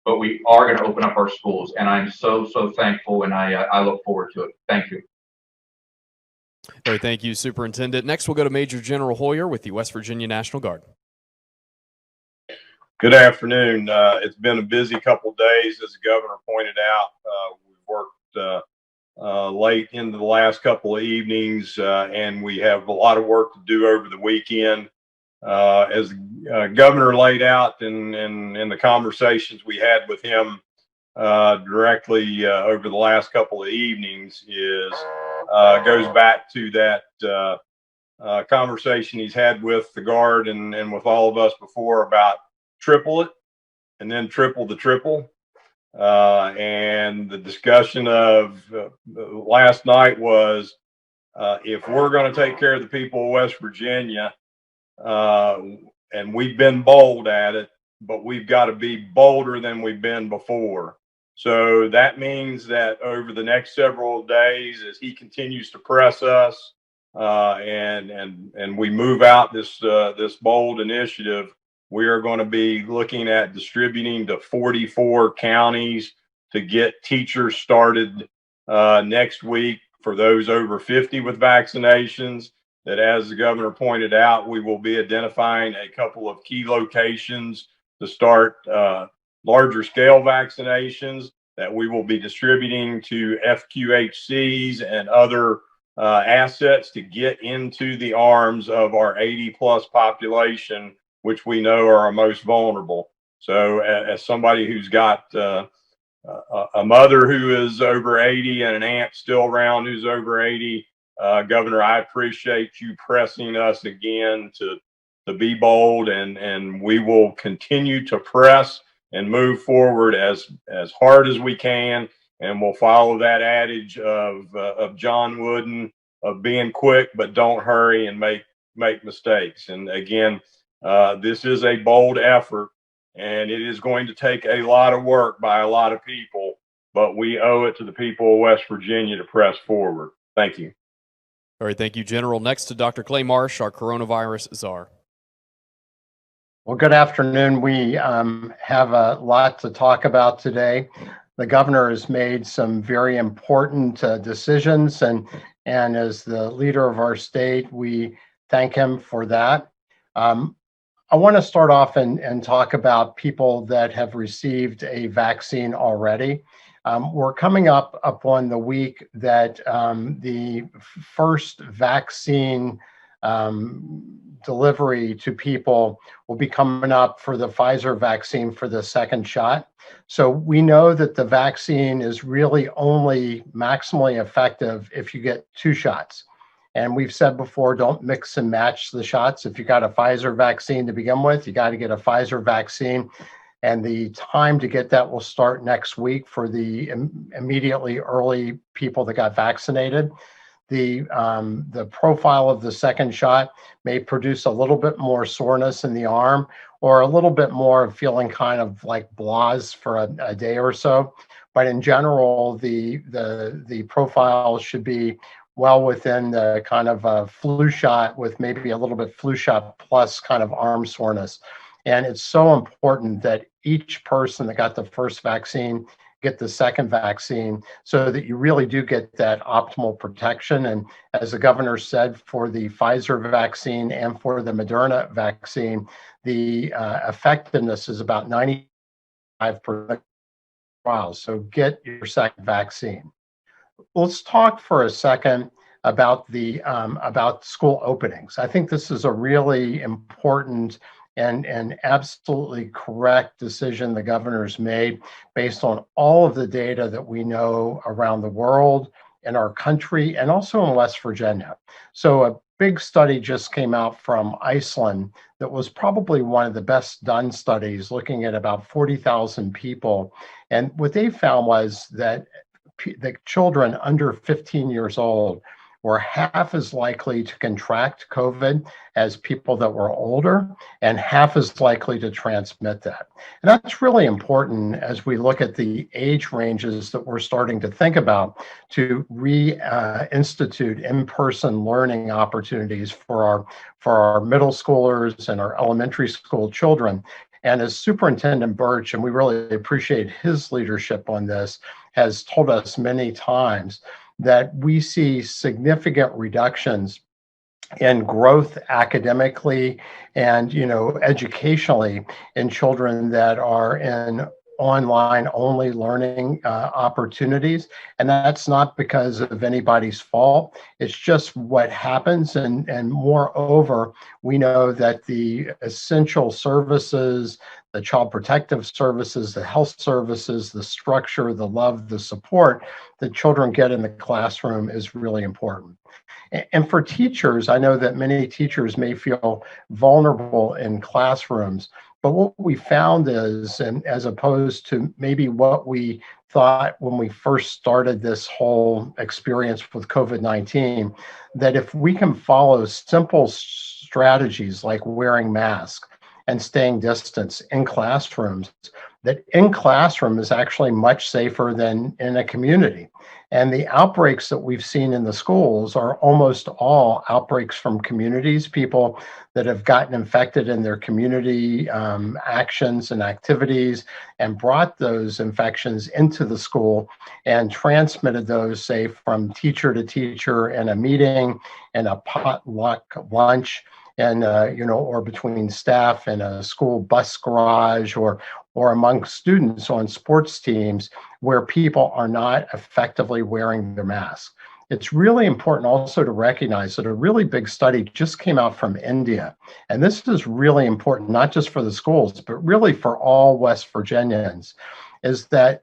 But we are going to open up our schools, and I'm so thankful, and I look forward to it. Thank you. All right, thank you, Superintendent. Next, we'll go to Major General Hoyer with the West Virginia National Guard. Good afternoon. It's been a busy couple of days, as the governor pointed out. We've worked late into the last couple of evenings, and we have a lot of work to do over the weekend. As the governor laid out in the conversations we had with him directly over the last couple of evenings goes back to that conversation he's had with the Guard and with all of us before about triple it and then triple the triple. And the discussion of last night was if we're going to take care of the people of West Virginia, and we've been bold at it, but we've got to be bolder than we've been before. So that means that over the next several days, as he continues to press us, and we move out this bold initiative, We are going to be looking at distributing to 44 counties to get teachers started next week for those over 50 with vaccinations. That, as the governor pointed out, we will be identifying a couple of key locations to start larger scale vaccinations that we will be distributing to FQHCs and other assets to get into the arms of our 80+ population, which we know are our most vulnerable. So as somebody who's got a mother who is over 80 and an aunt still around who's over 80, Governor, I appreciate you pressing us again to be bold, and we will continue to press and move forward as hard as we can, and we'll follow that adage of John Wooden of being quick but don't hurry and make mistakes. And again, this is a bold effort, and it is going to take a lot of work by a lot of people, but we owe it to the people of West Virginia to press forward. Thank you. All right, thank you, General. Next to Dr. Clay Marsh, our coronavirus czar. Well, good afternoon. We have a lot to talk about today. The governor has made some very important decisions, and as the leader of our state, we thank him for that. I want to start off and talk about people that have received a vaccine already. We're coming up upon the week that the first vaccine delivery to people will be coming up for the Pfizer vaccine for the second shot. So we know that the vaccine is really only maximally effective if you get 2 shots. And we've said before, don't mix and match the shots. If you got a Pfizer vaccine to begin with, you got to get a Pfizer vaccine. And the time to get that will start next week for the immediately early people that got vaccinated. The profile of the second shot may produce a little bit more soreness in the arm, or a little bit more of feeling kind of like blahs for a day or so. But in general, the profile should be well within the kind of a flu shot, with maybe a little bit flu shot plus kind of arm soreness. And it's so important that each person that got the first vaccine get the second vaccine, so that you really do get that optimal protection. And as the governor said, for the Pfizer vaccine and for the Moderna vaccine, the effectiveness is about 95% trials. So get your second vaccine. Let's talk for a second about the about school openings. I think this is a really important and absolutely correct decision the governor's made based on all of the data that we know around the world, in our country, and also in West Virginia. So a big study just came out from Iceland that was probably one of the best done studies, looking at about 40,000 people. And what they found was that the children under 15 years old were half as likely to contract COVID as people that were older, and half as likely to transmit that. And that's really important as we look at the age ranges that we're starting to think about to reinstitute in-person learning opportunities for our middle schoolers and our elementary school children. And as Superintendent Birch, and we really appreciate his leadership on this, has told us many times, that we see significant reductions in growth academically and educationally in children that are in online only learning opportunities. And that's not because of anybody's fault. It's just what happens. And moreover, we know that the essential services, the child protective services, the health services, the structure, the love, the support that children get in the classroom is really important. And for teachers, I know that many teachers may feel vulnerable in classrooms, but what we found is, and as opposed to maybe what we thought when we first started this whole experience with COVID-19, that if we can follow simple strategies like wearing masks and staying distance in classrooms, that in classroom is actually much safer than in a community. And the outbreaks that we've seen in the schools are almost all outbreaks from communities, people that have gotten infected in their community actions and activities and brought those infections into the school and transmitted those, say, from teacher to teacher in a meeting, in a potluck lunch, and or between staff in a school bus garage, or among students on sports teams where people are not effectively wearing their masks. It's really important also to recognize that a really big study just came out from India. And this is really important, not just for the schools, but really for all West Virginians, is that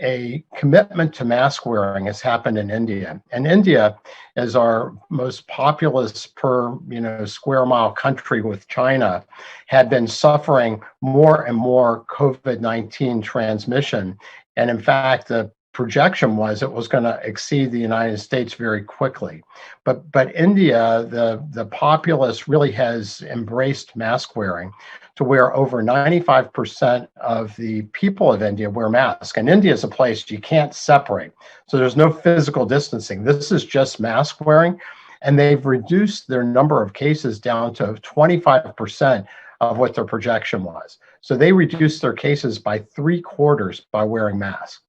a commitment to mask wearing has happened in India. And India is our most populous per square mile country with China, had been suffering more and more COVID-19 transmission. And in fact, the projection was it was going to exceed the United States very quickly. But India, the populace really has embraced mask wearing, to where over 95% of the people of India wear masks. And India is a place you can't separate. So there's no physical distancing. This is just mask wearing. And they've reduced their number of cases down to 25% of what their projection was. So they reduced their cases by 3/4 by wearing masks.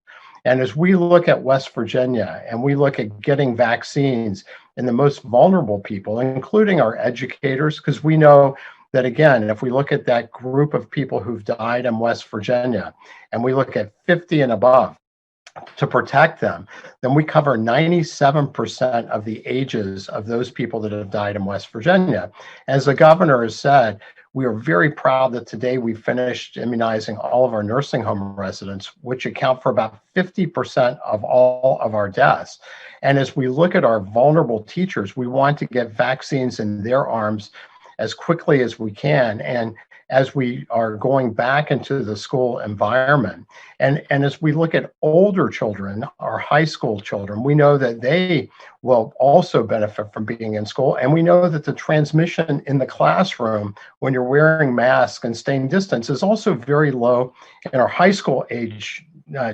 And as we look at West Virginia and we look at getting vaccines in the most vulnerable people, including our educators, because we know that, again, if we look at that group of people who've died in West Virginia and we look at 50 and above to protect them, then we cover 97% of the ages of those people that have died in West Virginia. As the governor has said, we are very proud that today we finished immunizing all of our nursing home residents, which account for about 50% of all of our deaths. And as we look at our vulnerable teachers, we want to get vaccines in their arms as quickly as we can, and as we are going back into the school environment. And as we look at older children, our high school children, we know that they will also benefit from being in school. And we know that the transmission in the classroom, when you're wearing masks and staying distance, is also very low in our high school age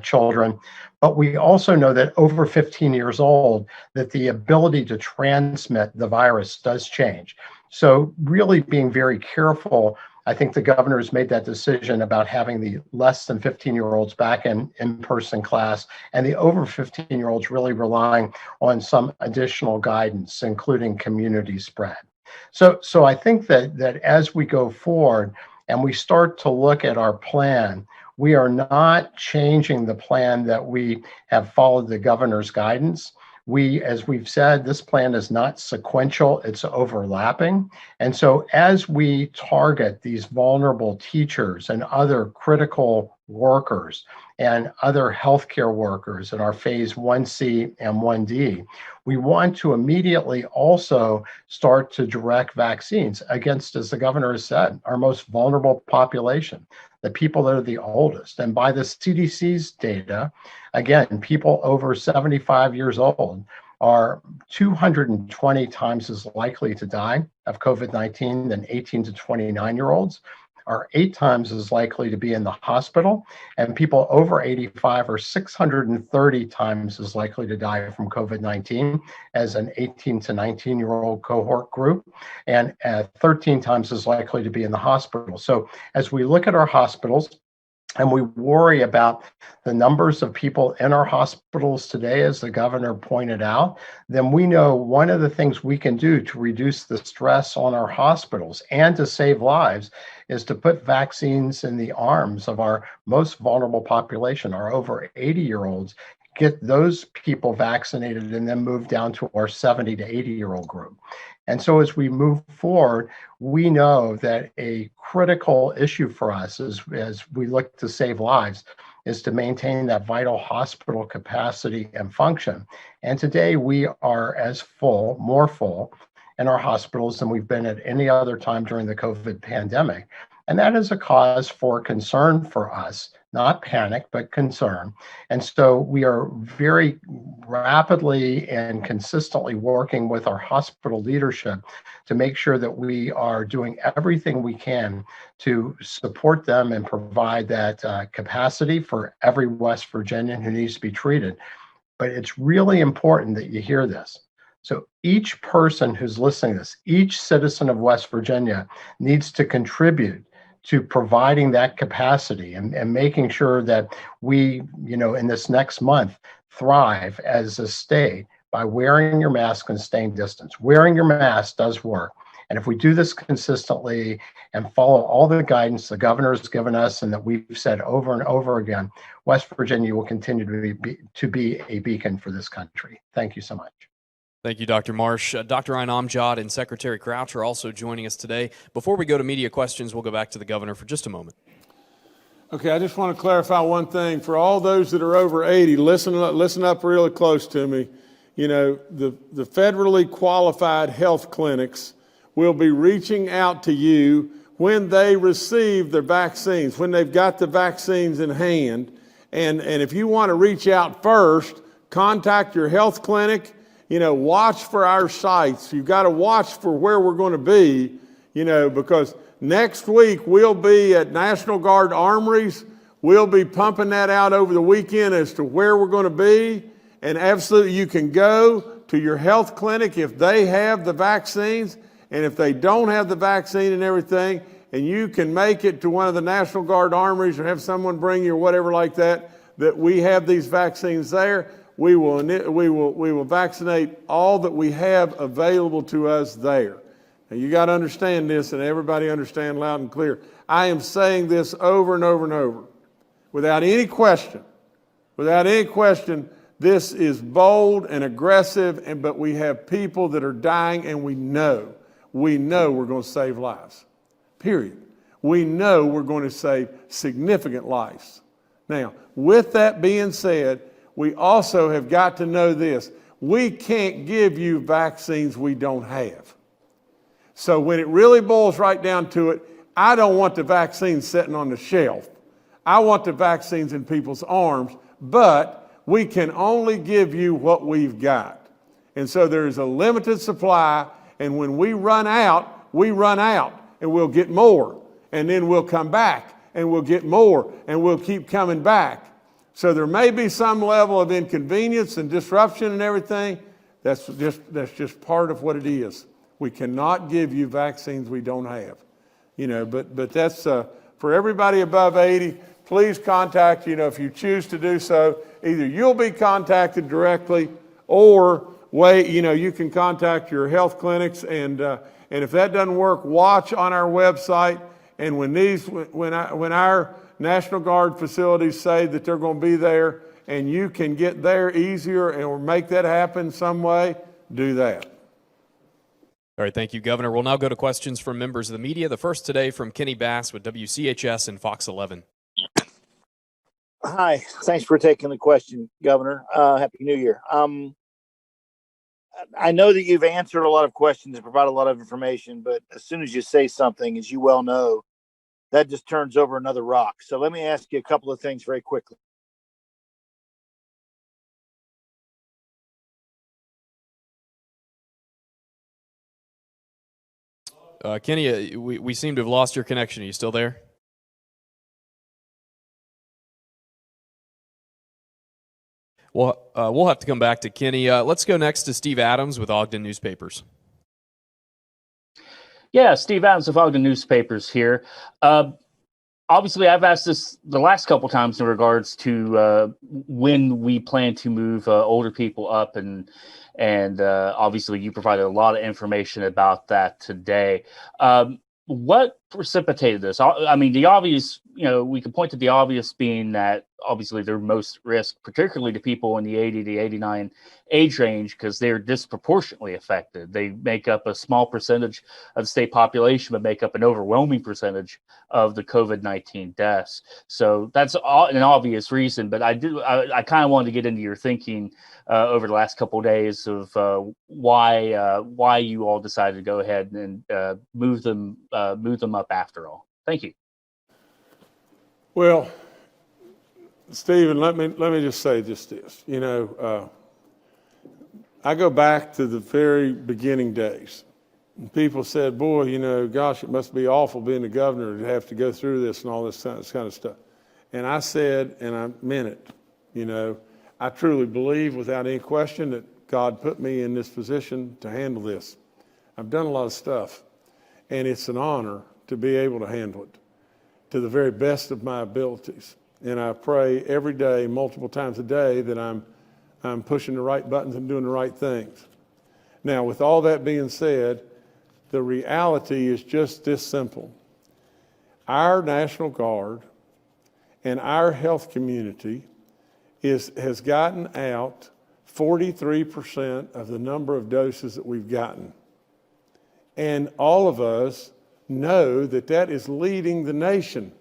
children. But we also know that over 15 years old, that the ability to transmit the virus does change. So really being very careful. I think the governor has made that decision about having the less than 15-year-olds back in in-person class, and the over 15-year-olds really relying on some additional guidance, including community spread. So I think that as we go forward and we start to look at our plan, we are not changing the plan that we have followed the governor's guidance. As we've said, this plan is not sequential, it's overlapping. And so as we target these vulnerable teachers and other critical workers and other healthcare workers in our phase 1C and 1D, we want to immediately also start to direct vaccines against, as the governor has said, our most vulnerable population, the people that are the oldest. And by the CDC's data, again, people over 75 years old are 220 times as likely to die of COVID-19 than 18 to 29-year-olds, are 8 times as likely to be in the hospital, and people over 85 are 630 times as likely to die from COVID-19 as an 18 to 19-year-old cohort group, and 13 times as likely to be in the hospital. So as we look at our hospitals, and we worry about the numbers of people in our hospitals today, as the governor pointed out, then we know one of the things we can do to reduce the stress on our hospitals and to save lives is to put vaccines in the arms of our most vulnerable population, our over 80-year-olds, get those people vaccinated, and then move down to our 70 to 80-year-old group. And so as we move forward, we know that a critical issue for us as we look to save lives is to maintain that vital hospital capacity and function. And today we are as full, more full in our hospitals than we've been at any other time during the COVID pandemic. And that is a cause for concern for us, not panic, but concern. And so we are very rapidly and consistently working with our hospital leadership to make sure that we are doing everything we can to support them and provide that capacity for every West Virginian who needs to be treated. but it's really important that you hear this. So each person who's listening to this, each citizen of West Virginia needs to contribute to providing that capacity and making sure that we, in this next month, thrive as a state by wearing your mask and staying distance. Wearing your mask does work. And if we do this consistently and follow all the guidance the governor has given us and that we've said over and over again, West Virginia will continue to be a beacon for this country. Thank you so much. Thank you, Dr. Marsh. Dr. Ryan Amjad and Secretary Crouch are also joining us today. Before we go to media questions, we'll go back to the governor for just a moment. Okay, I just want to clarify one thing. For all those that are over 80, listen up really close to me. The federally qualified health clinics will be reaching out to you when they receive their vaccines, when they've got the vaccines in hand. And if you want to reach out first, contact your health clinic. Watch for our sites. You've got to watch for where we're going to be, because next week we'll be at National Guard Armories. We'll be pumping that out over the weekend as to where we're going to be. And absolutely, you can go to your health clinic if they have the vaccines. And if they don't have the vaccine and everything, and you can make it to one of the National Guard Armories or have someone bring you or whatever like that we have these vaccines there. We will vaccinate all that we have available to us there. Now you got to understand this, and everybody understand loud and clear. I am saying this over and over and over, without any question. This is bold and aggressive, but we have people that are dying, and we know we're going to save lives. Period. We know we're going to save significant lives. Now, with that being said, we also have got to know this. We can't give you vaccines we don't have. So when it really boils right down to it, I don't want the vaccines sitting on the shelf. I want the vaccines in people's arms, but we can only give you what we've got. And so there's a limited supply, and when we run out, and we'll get more. And then we'll come back, and we'll get more, and we'll keep coming back. So there may be some level of inconvenience and disruption and everything. That's just part of what it is. We cannot give you vaccines we don't have. But that's for everybody above 80, please contact, if you choose to do so, either you'll be contacted directly or you can contact your health clinics, and if that doesn't work, watch on our website. And when our National Guard facilities say that they're going to be there, and you can get there easier or make that happen some way, do that. All right, thank you, Governor. We'll now go to questions from members of the media. The first today from Kenny Bass with WCHS and Fox 11. Hi, thanks for taking the question, Governor. Happy New Year. I know that you've answered a lot of questions and provided a lot of information, but as soon as you say something, as you well know, that just turns over another rock. So let me ask you a couple of things very quickly. Kenny, we seem to have lost your connection. Are you still there? Well, we'll have to come back to Kenny. Let's go next to Steve Adams with Ogden Newspapers. Yeah, Steve Adams of Ogden Newspapers here. Obviously, I've asked this the last couple times in regards to when we plan to move older people up, and obviously you provided a lot of information about that today. What precipitated this? I mean, the obvious, we can point to the obvious being that obviously they're most risk, particularly to people in the 80 to 89 age range, because they're disproportionately affected. They make up a small percentage of the state population, but make up an overwhelming percentage of the COVID-19 deaths. So that's an obvious reason, but I kind of wanted to get into your thinking over the last couple of days of why you all decided to go ahead and move them up after all. Thank you. Well, Stephen, let me just say just this. I go back to the very beginning days. And people said, boy, gosh, it must be awful being the governor to have to go through this and all this kind of stuff. And I said, and I meant it, I truly believe without any question that God put me in this position to handle this. I've done a lot of stuff, and it's an honor to be able to handle it to the very best of my abilities. And I pray every day, multiple times a day, that I'm pushing the right buttons and doing the right things. Now, with all that being said, the reality is just this simple. Our National Guard and our health community has gotten out 43% of the number of doses that we've gotten. And all of us know that that is leading the nation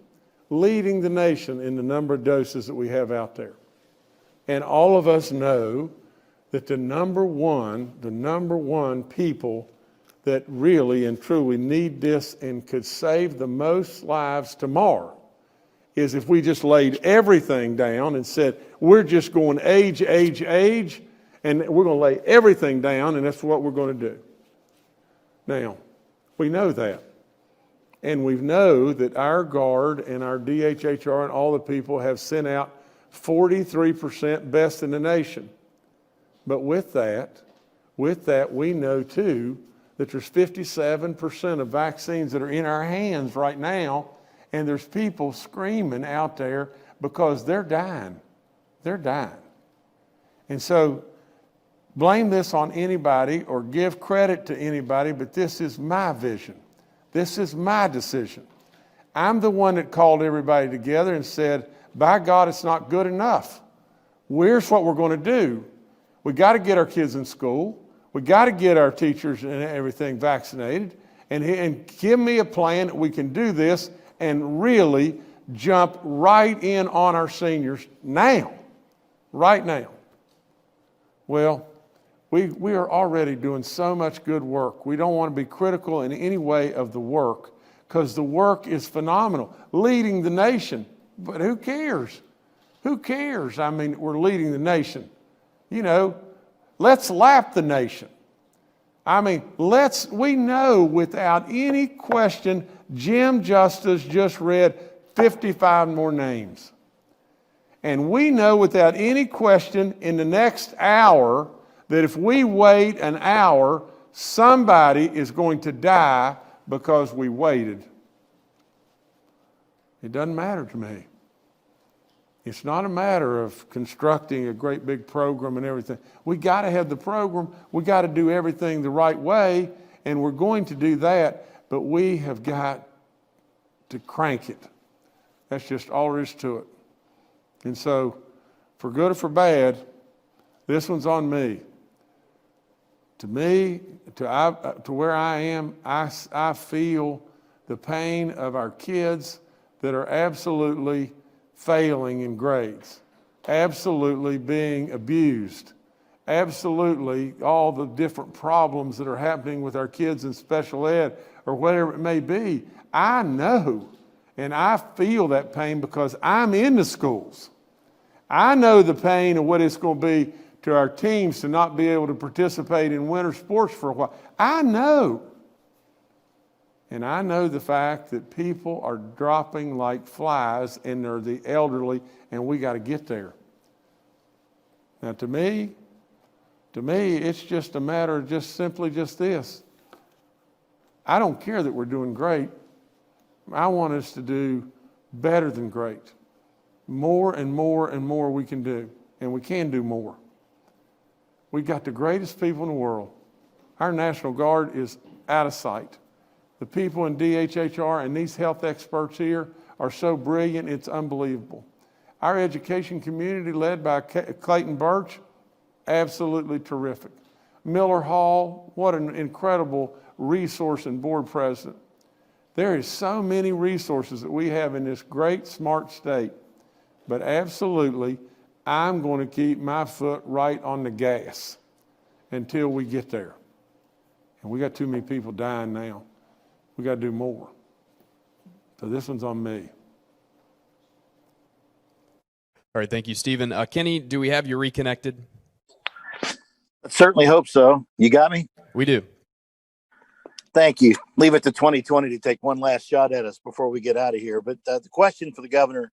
in the number of doses that we have out there. And all of us know that the number one people that really and truly need this and could save the most lives tomorrow is if we just laid everything down and said, we're just going age, and we're going to lay everything down, and that's what we're going to do. Now, we know that. And we know that our Guard and our DHHR and all the people have sent out 43% best in the nation. But with that, we know too that there's 57% of vaccines that are in our hands right now, and there's people screaming out there because they're dying. They're dying. And so blame this on anybody or give credit to anybody, but this is my vision. This is my decision. I'm the one that called everybody together and said, by God, it's not good enough. Here's what we're going to do. We got to get our kids in school. We got to get our teachers and everything vaccinated, and give me a plan that we can do this and really jump right in on our seniors now, right now. Well, we are already doing so much good work. We don't want to be critical in any way of the work because the work is phenomenal, leading the nation. But who cares? Who cares? I mean, we're leading the nation. You know, let's lap the nation. I mean, we know without any question, Jim Justice just read 55 more names. And we know without any question in the next hour that if we wait an hour, somebody is going to die because we waited. It doesn't matter to me. It's not a matter of constructing a great big program and everything. We got to have the program. We got to do everything the right way, and we're going to do that, but we have got to crank it. That's just all there is to it. And so, for good or for bad, this one's on me. To where I am, I feel the pain of our kids that are absolutely failing in grades, absolutely being abused, absolutely all the different problems that are happening with our kids in special ed or whatever it may be. I know and I feel that pain because I'm in the schools. I know the pain of what it's going to be to our teams to not be able to participate in winter sports for a while. I know. And I know the fact that people are dropping like flies, and they're the elderly, and we got to get there. Now, to me, it's just a matter of just simply just this. I don't care that we're doing great. I want us to do better than great. More and more and more we can do, and we can do more. We've got the greatest people in the world. Our National Guard is out of sight. The people in DHHR and these health experts here are so brilliant, it's unbelievable. Our education community, led by Clayton Birch, absolutely terrific. Miller Hall, what an incredible resource and board president. There is so many resources that we have in this great, smart state. But absolutely, I'm going to keep my foot right on the gas until we get there. And we got too many people dying now. We got to do more. So this one's on me. All right, thank you, Stephen. Kenny, do we have you reconnected? I certainly hope so. You got me? We do. Thank you. Leave it to 2020 to take one last shot at us before we get out of here. But the question for the governor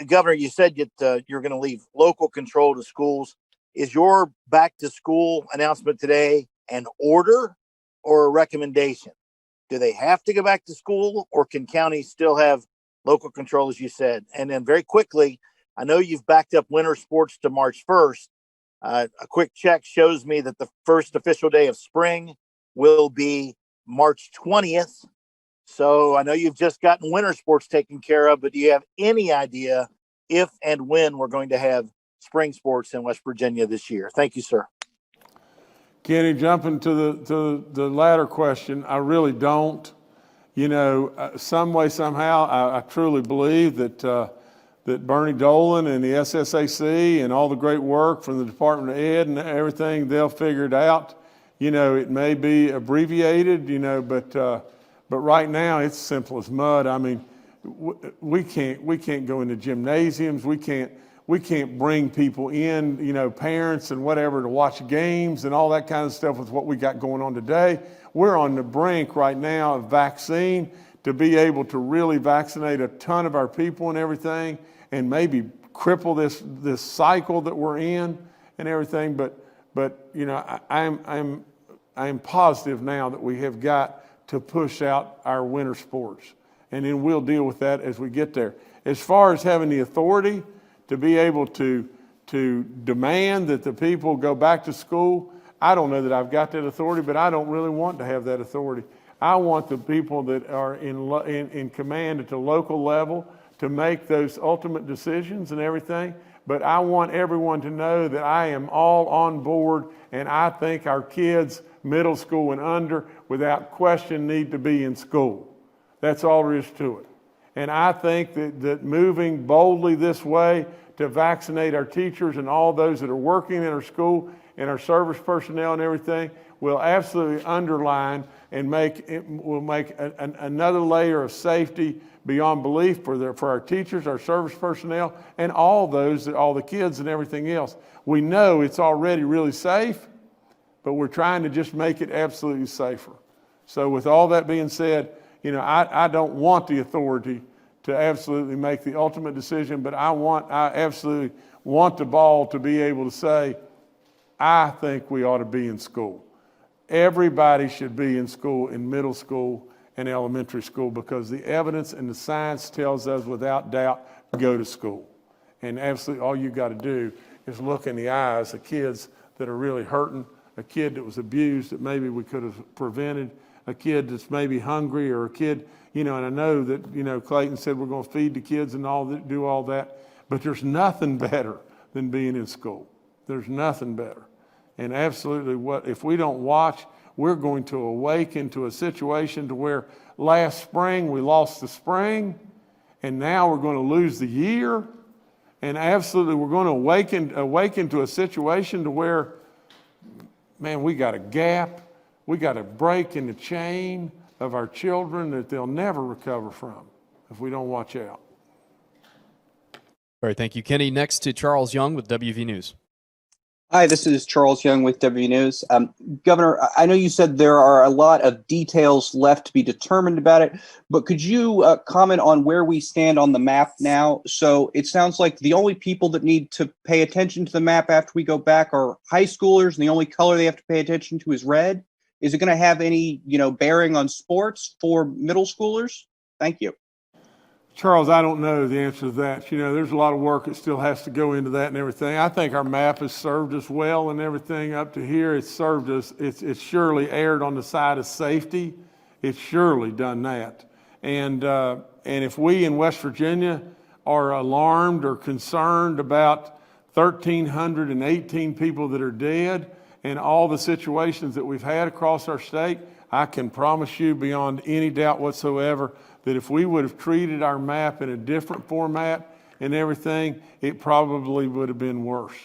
Governor, you said that you're going to leave local control to schools. Is your back to school announcement today an order or a recommendation? Do they have to go back to school, or can counties still have local control, as you said? And then very quickly, I know you've backed up winter sports to March 1st. A quick check shows me that the first official day of spring will be March 20th. So I know you've just gotten winter sports taken care of, but do you have any idea if and when we're going to have spring sports in West Virginia this year? Thank you, sir. Kenny, jumping to the latter question, I really don't. You know, some way, somehow, I truly believe that that Bernie Dolan and the SSAC and all the great work from the Department of Ed and everything, they'll figure it out. You know, it may be abbreviated, you know, but right now it's simple as mud. I mean, we can't go into gymnasiums. We can't bring people in, you know, parents and whatever, to watch games and all that kind of stuff with what we got going on today. We're on the brink right now of vaccine to be able to really vaccinate a ton of our people and everything, and maybe cripple this cycle that we're in and everything. But you know, I'm positive now that we have got to push out our winter sports, and then we'll deal with that as we get there. As far as having the authority to be able to demand that the people go back to school, I don't know that I've got that authority, but I don't really want to have that authority. I want the people that are in command at the local level to make those ultimate decisions and everything. But I want everyone to know that I am all on board, and I think our kids, middle school and under, without question, need to be in school. That's all there is to it. And I think that moving boldly this way to vaccinate our teachers and all those that are working in our school and our service personnel and everything will absolutely underline and will make another layer of safety beyond belief for our teachers, our service personnel, and all the kids and everything else. We know it's already really safe, but we're trying to just make it absolutely safer. So with all that being said, you know, I don't want the authority to absolutely make the ultimate decision, but I absolutely want the ball to be able to say, I think we ought to be in school. Everybody should be in school, in middle school and elementary school, because the evidence and the science tells us without doubt, go to school. And absolutely all you got to do is look in the eyes of kids that are really hurting, a kid that was abused that maybe we could have prevented, a kid that's maybe hungry, or a kid, you know, and I know that, you know, Clayton said we're going to feed the kids and do all that, but there's nothing better than being in school. There's nothing better. And absolutely, if we don't watch, we're going to awaken to a situation to where last spring we lost the spring, and now we're going to lose the year. And absolutely, we're going to awaken to a situation to where, man, we got a gap. We got a break in the chain of our children that they'll never recover from if we don't watch out. All right, thank you, Kenny. Next to Charles Young with WV News. Hi, this is Charles Young with WV News. Governor, I know you said there are a lot of details left to be determined about it, but could you comment on where we stand on the map now? So it sounds like the only people that need to pay attention to the map after we go back are high schoolers, and the only color they have to pay attention to is red. Is it going to have any, bearing on sports for middle schoolers? Thank you. Charles, I don't know the answer to that. There's a lot of work that still has to go into that and everything. I think our map has served us well and everything up to here. It's served us, it's surely erred on the side of safety. It's surely done that. And if we in West Virginia are alarmed or concerned about 1,318 people that are dead and all the situations that we've had across our state, I can promise you beyond any doubt whatsoever that if we would have treated our map in a different format and everything, it probably would have been worse.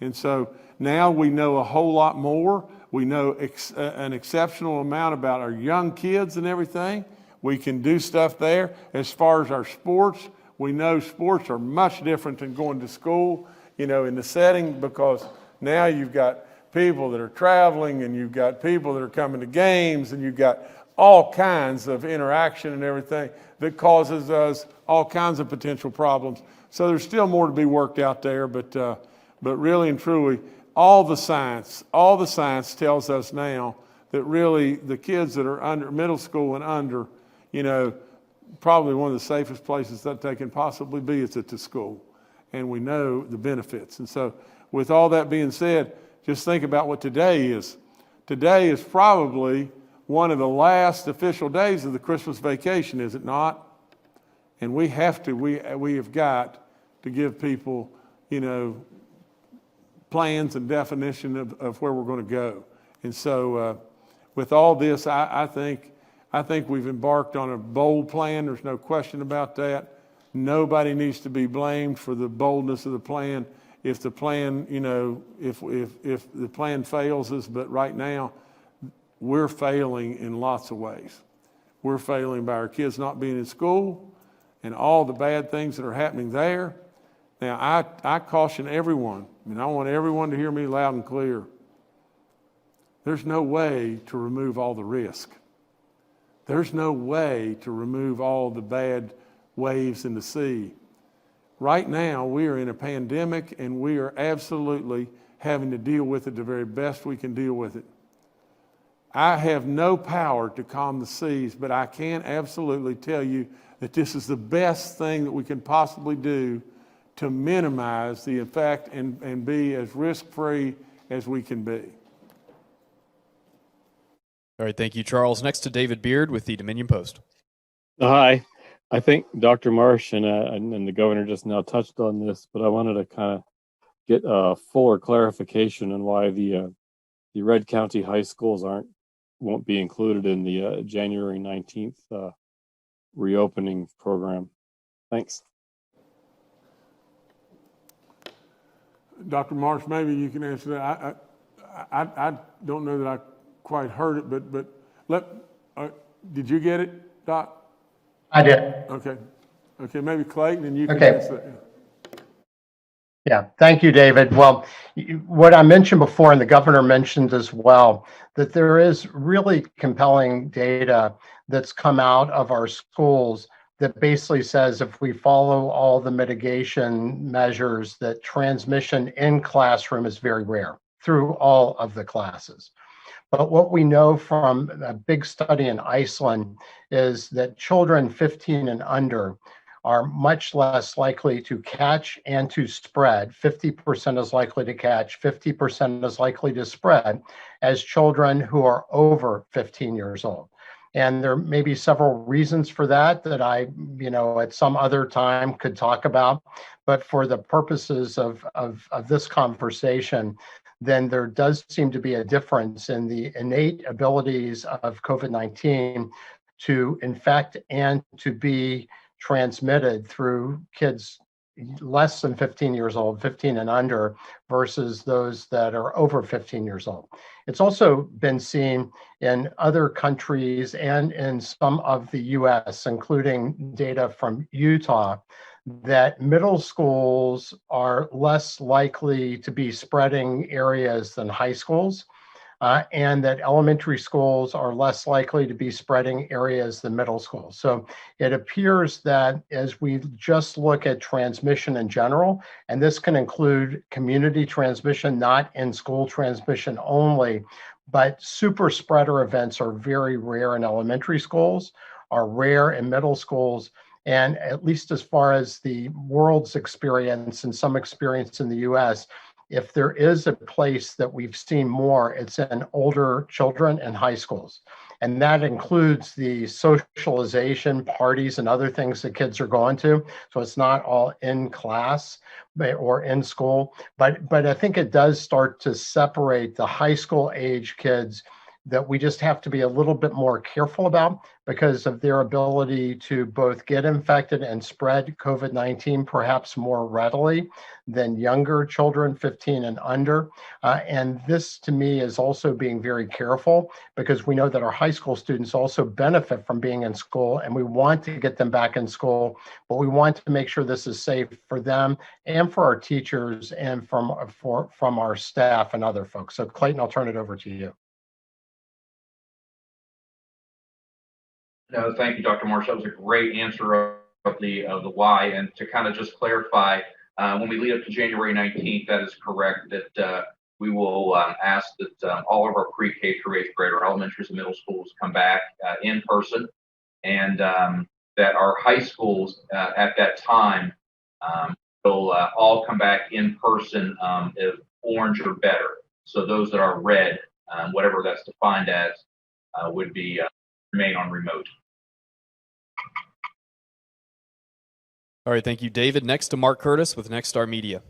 And so now we know a whole lot more. We know an exceptional amount about our young kids and everything. We can do stuff there. As far as our sports, we know sports are much different than going to school, in the setting, because now you've got people that are traveling and you've got people that are coming to games and you've got all kinds of interaction and everything that causes us all kinds of potential problems. So there's still more to be worked out there, but really and truly, all the science tells us now that really the kids that are under middle school and under, you know, probably one of the safest places that they can possibly be is at the school. And we know the benefits. And so with all that being said, just think about what today is. Today is probably one of the last official days of the Christmas vacation, is it not? And we have got to give people, you know, plans and definition of where we're going to go. And so with all this, I think we've embarked on a bold plan. There's no question about that. Nobody needs to be blamed for the boldness of the plan. If the plan, you know, if the plan fails us, but right now we're failing in lots of ways. We're failing by our kids not being in school and all the bad things that are happening there. Now, I caution everyone, and I want everyone to hear me loud and clear. There's no way to remove all the risk. There's no way to remove all the bad waves in the sea. Right now, we are in a pandemic, and we are absolutely having to deal with it the very best we can deal with it. I have no power to calm the seas, but I can absolutely tell you that this is the best thing that we can possibly do to minimize the effect and be as risk-free as we can be. All right, thank you, Charles. Next to David Beard with the Dominion Post. Hi. I think Dr. Marsh and the governor just now touched on this, but I wanted to kind of get a fuller clarification on why the Red County high schools won't be included in the January 19th reopening program. Thanks. Dr. Marsh, maybe you can answer that. I don't know that I quite heard it, but did you get it, Doc? I did. Okay, maybe Clayton, and you can Okay. answer that. Yeah, thank you, David. Well, what I mentioned before, and the governor mentioned as well, that there is really compelling data that's come out of our schools that basically says if we follow all the mitigation measures, that transmission in classroom is very rare through all of the classes. But what we know from a big study in Iceland is that children 15 and under are much less likely to catch and to spread. 50% is likely to catch, 50% is likely to spread as children who are over 15 years old. And there may be several reasons for that I, at some other time could talk about. But for the purposes of this conversation, then there does seem to be a difference in the innate abilities of COVID-19 to infect and to be transmitted through kids less than 15 years old, 15 and under, versus those that are over 15 years old. It's also been seen in other countries and in some of the US, including data from Utah, that middle schools are less likely to be spreading areas than high schools, and that elementary schools are less likely to be spreading areas than middle schools. So it appears that as we just look at transmission in general, and this can include community transmission, not in school transmission only, but super spreader events are very rare in elementary schools, are rare in middle schools, and at least as far as the world's experience and some experience in the US, if there is a place that we've seen more, it's in older children and high schools. And that includes the socialization, parties, and other things that kids are going to. So it's not all in class or in school. But I think it does start to separate the high school age kids that we just have to be a little bit more careful about because of their ability to both get infected and spread COVID-19 perhaps more readily than younger children 15 and under. And this to me is also being very careful because we know that our high school students also benefit from being in school and we want to get them back in school, but we want to make sure this is safe for them and for our teachers and from our staff and other folks. So Clayton, I'll turn it over to you. No, thank you, Dr. Marsh. That was a great answer the why. And to kind of just clarify, when we lead up to January 19th, that is correct, that we will ask that all of our pre-K through 8th grade, our elementaries and middle schools, come back in person, and that our high schools at that time will all come back in person if orange or better. So those that are red, whatever that's defined as, would be remain on remote. All right, thank you, David. Next to Mark Curtis with Nexstar Media.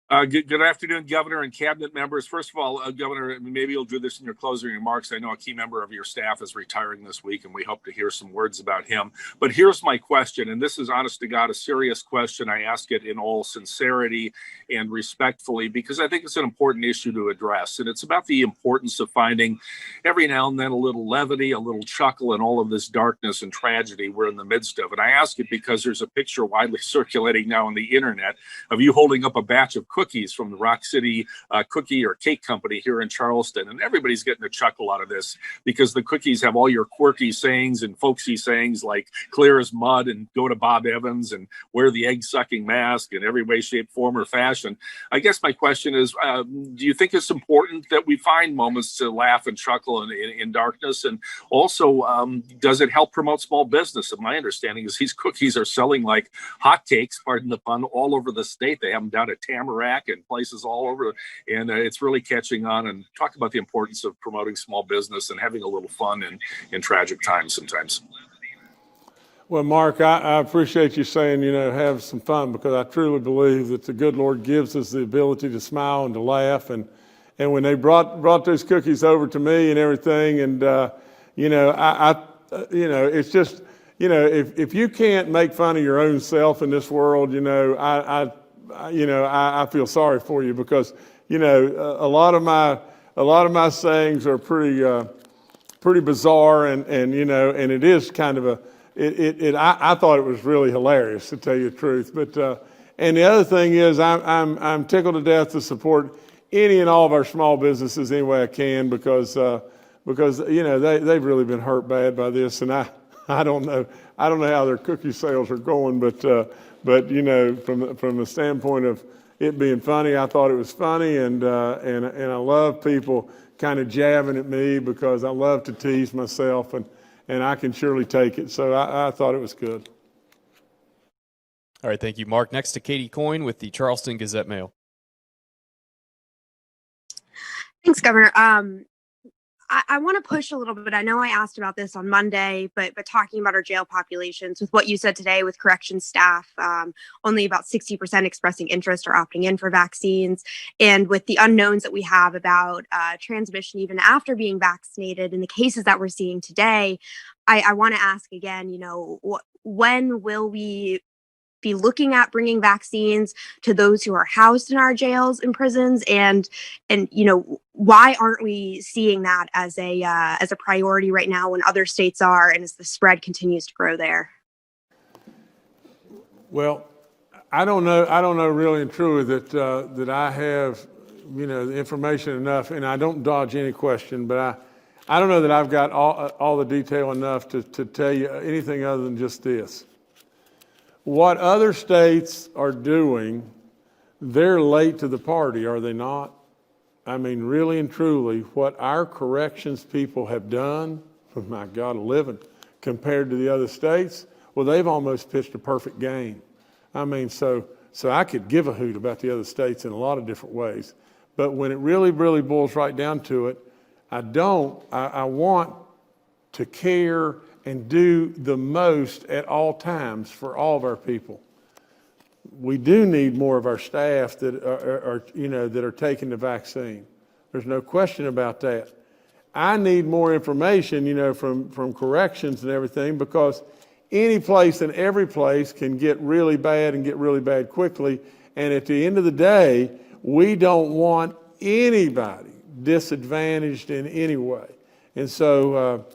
Good afternoon, Governor and cabinet members. First of all, Governor, maybe you'll do this in your closing remarks. I know a key member of your staff is retiring this week, and we hope to hear some words about him. But here's my question, and this is, honest to God, a serious question. I ask it in all sincerity and respectfully, because I think it's an important issue to address. And it's about the importance of finding every now and then a little levity, a little chuckle in all of this darkness and tragedy we're in the midst of. And I ask it because there's a picture widely circulating now on the internet of you holding up a batch of cookies from the Rock City Cookie or Cake Company here in Charleston. And everybody's getting a chuckle out of this because the cookies have all your quirky sayings and folksy sayings like clear as mud and go to Bob Evans and wear the egg-sucking mask in every way, shape, form, or fashion. I guess my question is, do you think it's important that we find moments to laugh and chuckle in darkness? And also, does it help promote small business? And my understanding is these cookies are selling like hotcakes, pardon the pun, all over the state. They have them down at Tamarack and places all over, and it's really catching on. And talk about the importance of promoting small business and having a little fun in tragic times sometimes. Well, Mark, I appreciate you saying, have some fun, because I truly believe that the good Lord gives us the ability to smile and to laugh. And when they brought those cookies over to me and everything, and it's just, if you can't make fun of your own self in this world, I feel sorry for you, because a lot of my sayings are pretty bizarre, and it is kind of I thought it was really hilarious, to tell you the truth. But and the other thing is, I'm tickled to death to support any and all of our small businesses any way I can, because they've really been hurt bad by this, and I don't know how their cookie sales are going, but from the standpoint of it being funny, I thought it was funny, and I love people kind of jabbing at me, because I love to tease myself, and I can surely take it. So I thought it was good. All right, thank you, Mark. Next to Katie Coyne with the Charleston Gazette-Mail. Thanks, Governor. I want to push a little bit. I know I asked about this on Monday, but talking about our jail populations, with what you said today with corrections staff, only about 60% expressing interest or opting in for vaccines, and with the unknowns that we have about transmission even after being vaccinated and the cases that we're seeing today, I want to ask again, when will we be looking at bringing vaccines to those who are housed in our jails and prisons, and why aren't we seeing that as a priority right now when other states are, and as the spread continues to grow there? Well, I don't know really and truly that I have the information enough, and I don't dodge any question, but I don't know that I've got all the detail enough to tell you anything other than just this. What other states are doing, they're late to the party, are they not? I mean, really and truly, what our corrections people have done, oh my God, living, compared to the other states, well, they've almost pitched a perfect game. I mean, so I could give a hoot about the other states in a lot of different ways. But when it really, really boils right down to it, I want to care and do the most at all times for all of our people. We do need more of our staff that are taking the vaccine. There's no question about that. I need more information, from corrections and everything, because any place and every place can get really bad and get really bad quickly. And at the end of the day, we don't want anybody disadvantaged in any way. And so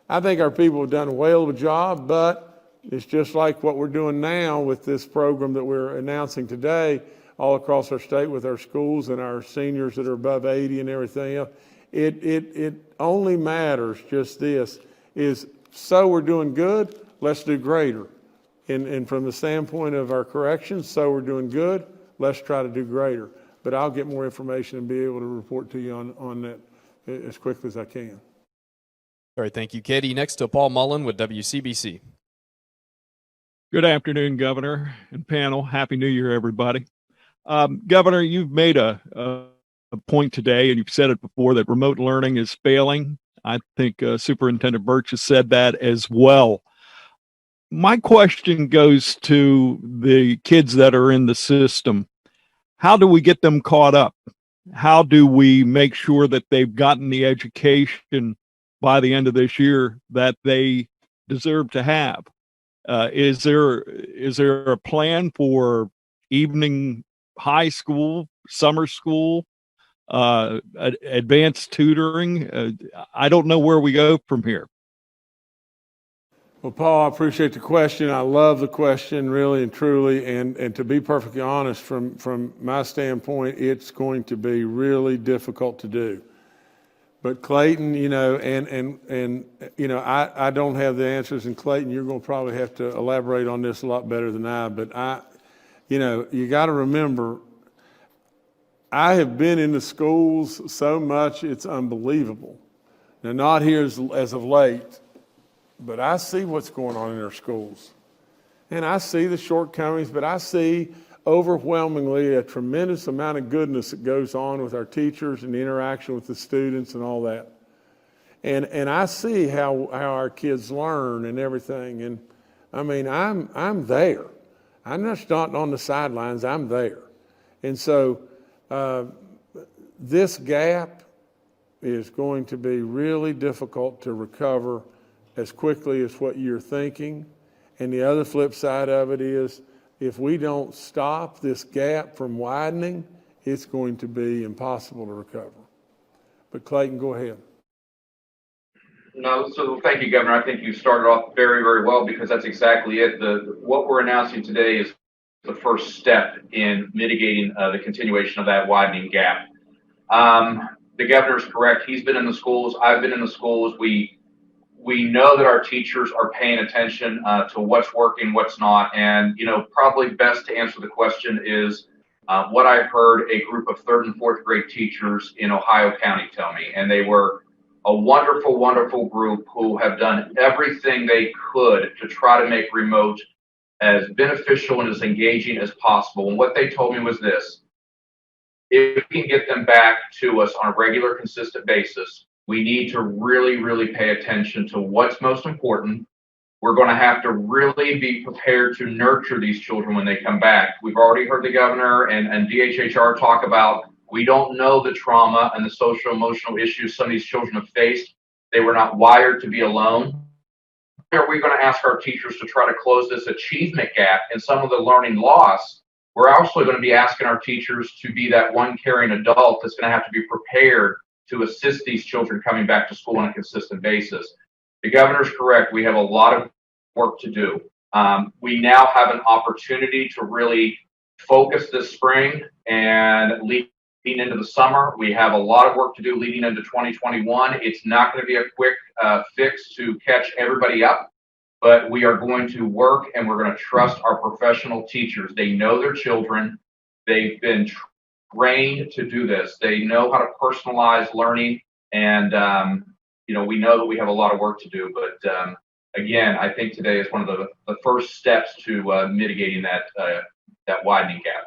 I think our people have done a whale of a job, but it's just like what we're doing now with this program that we're announcing today all across our state with our schools and our seniors that are above 80 and everything else. It only matters just this, is so we're doing good, let's do greater. And from the standpoint of our corrections, so we're doing good. Let's try to do greater. But I'll get more information and be able to report to you on that as quickly as I can. All right, thank you, Katie. Next to Paul Mullen with WCBC. Good afternoon, Governor and panel. Happy New Year, everybody. Governor, you've made a point today, and you've said it before, that remote learning is failing. I think Superintendent Birch has said that as well. My question goes to the kids that are in the system. How do we get them caught up? How do we make sure that they've gotten the education by the end of this year that they deserve to have? Is there a plan for evening high school, summer school, advanced tutoring? I don't know where we go from here. Well, Paul, I appreciate the question. I love the question, really and truly. And to be perfectly honest, from my standpoint, it's going to be really difficult to do. But Clayton, you know, and you know, I don't have the answers. And Clayton, you're going to probably have to elaborate on this a lot better than I. But you know, you got to remember, I have been in the schools so much, it's unbelievable. Now, not here as of late, but I see what's going on in our schools. And I see the shortcomings, but I see overwhelmingly a tremendous amount of goodness that goes on with our teachers and the interaction with the students and all that. And I see how our kids learn and everything. And I mean, I'm there. I'm just not on the sidelines, I'm there. And so this gap is going to be really difficult to recover as quickly as what you're thinking. And the other flip side of it is, if we don't stop this gap from widening, it's going to be impossible to recover. But Clayton, go ahead. No, so thank you, Governor. I think you started off very, very well, because that's exactly it. What we're announcing today is the first step in mitigating the continuation of that widening gap. The governor's correct. He's been in the schools. I've been in the schools. We know that our teachers are paying attention to what's working, what's not. And, you know, probably best to answer the question is what I heard a group of 3rd and 4th grade teachers in Ohio County tell me. And they were a wonderful, wonderful group who have done everything they could to try to make remote as beneficial and as engaging as possible. And what they told me was this: if we can get them back to us on a regular, consistent basis, we need to really, really pay attention to what's most important. We're going to have to really be prepared to nurture these children when they come back. We've already heard the governor and DHHR talk about, we don't know the trauma and the social emotional issues some of these children have faced. They were not wired to be alone. Are we going to ask our teachers to try to close this achievement gap and some of the learning loss? We're also going to be asking our teachers to be that one caring adult that's going to have to be prepared to assist these children coming back to school on a consistent basis. The governor's correct. We have a lot of work to do. We now have an opportunity to really focus this spring and leading into the summer. We have a lot of work to do leading into 2021. It's not going to be a quick fix to catch everybody up, but we are going to work, and we're going to trust our professional teachers. They know their children. They've been trained to do this. They know how to personalize learning, and you know, we know that we have a lot of work to do. But again, I think today is one of the first steps to mitigating that widening gap.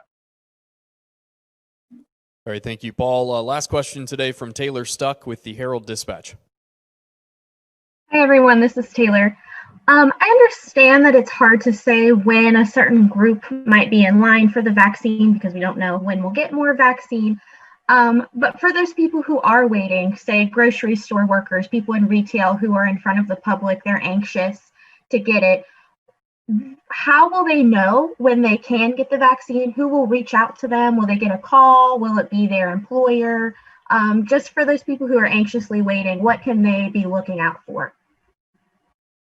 All right, thank you, Paul. Last question today from Taylor Stuck with the Herald-Dispatch. Hi, everyone. This is Taylor. I understand that it's hard to say when a certain group might be in line for the vaccine because we don't know when we'll get more vaccine. But for those people who are waiting, say grocery store workers, people in retail who are in front of the public, they're anxious to get it. How will they know when they can get the vaccine? Who will reach out to them? Will they get a call? Will it be their employer? Just for those people who are anxiously waiting, what can they be looking out for?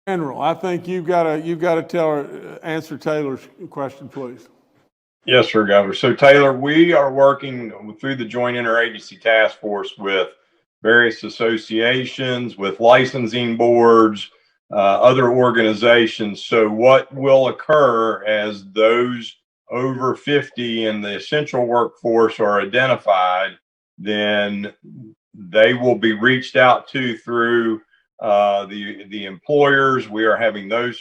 General, I think you've got to answer Taylor's question, please. Yes, sir, Governor. So, Taylor, we are working through the Joint Interagency Task Force with various associations, with licensing boards, other organizations. So what will occur as those over 50 in the essential workforce are identified, then they will be reached out to through the employers. We are having those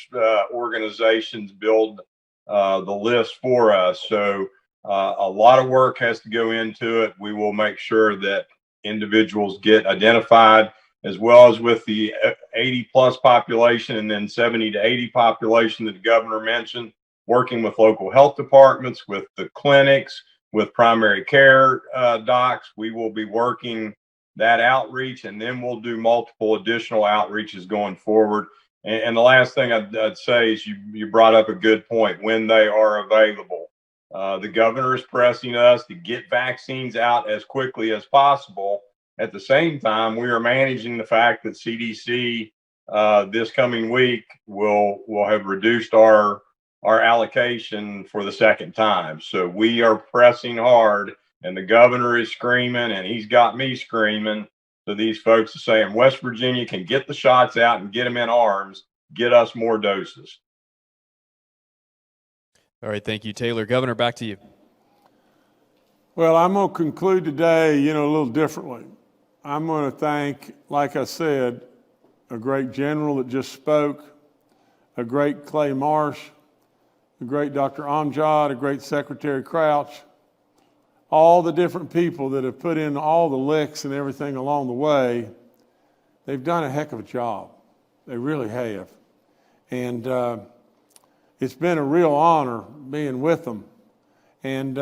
organizations build the list for us. So a lot of work has to go into it. We will make sure that individuals get identified, as well as with the 80 plus population and then 70 to 80 population that the governor mentioned, working with local health departments, with the clinics, with primary care docs. We will be working that outreach, and then we'll do multiple additional outreaches going forward. And the last thing I'd say is you brought up a good point: when they are available. The governor is pressing us to get vaccines out as quickly as possible. At the same time, we are managing the fact that CDC this coming week will have reduced our allocation for the second time. So we are pressing hard, and the governor is screaming, and he's got me screaming. So these folks are saying West Virginia can get the shots out and get them in arms, get us more doses. All right, thank you, Taylor. Governor, back to you. Well, I'm going to conclude today, a little differently. I'm going to thank, like I said, a great general that just spoke, a great Clay Marsh, a great Dr. Amjad, a great Secretary Crouch, all the different people that have put in all the licks and everything along the way. They've done a heck of a job. They really have. And it's been a real honor being with them and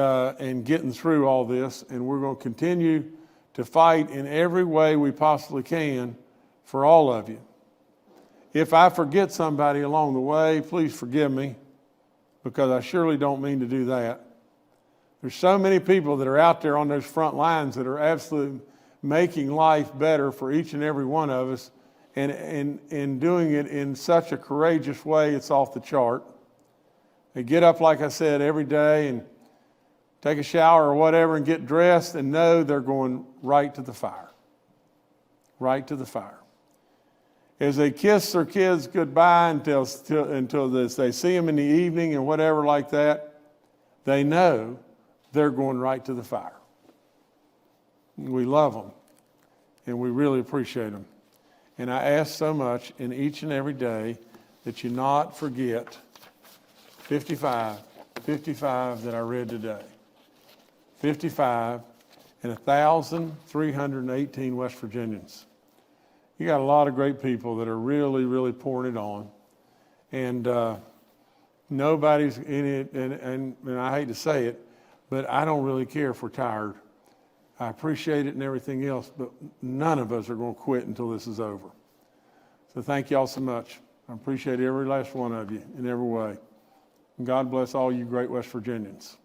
getting through all this. And we're going to continue to fight in every way we possibly can for all of you. If I forget somebody along the way, please forgive me, because I surely don't mean to do that. There's so many people that are out there on those front lines that are absolutely making life better for each and every one of us, and doing it in such a courageous way, it's off the chart. They get up, like I said, every day and take a shower or whatever and get dressed and know they're going right to the fire. Right to the fire. As they kiss their kids goodbye until they see them in the evening and whatever like that, they know they're going right to the fire. We love them, and we really appreciate them. And I ask so much in each and every day that you not forget 55 that I read today. 55 and 1,318 West Virginians. You got a lot of great people that are really, really pouring it on. And nobody's in it, and I hate to say it, but I don't really care if we're tired. I appreciate it and everything else, but none of us are going to quit until this is over. So thank you all so much. I appreciate every last one of you in every way. And God bless all you great West Virginians.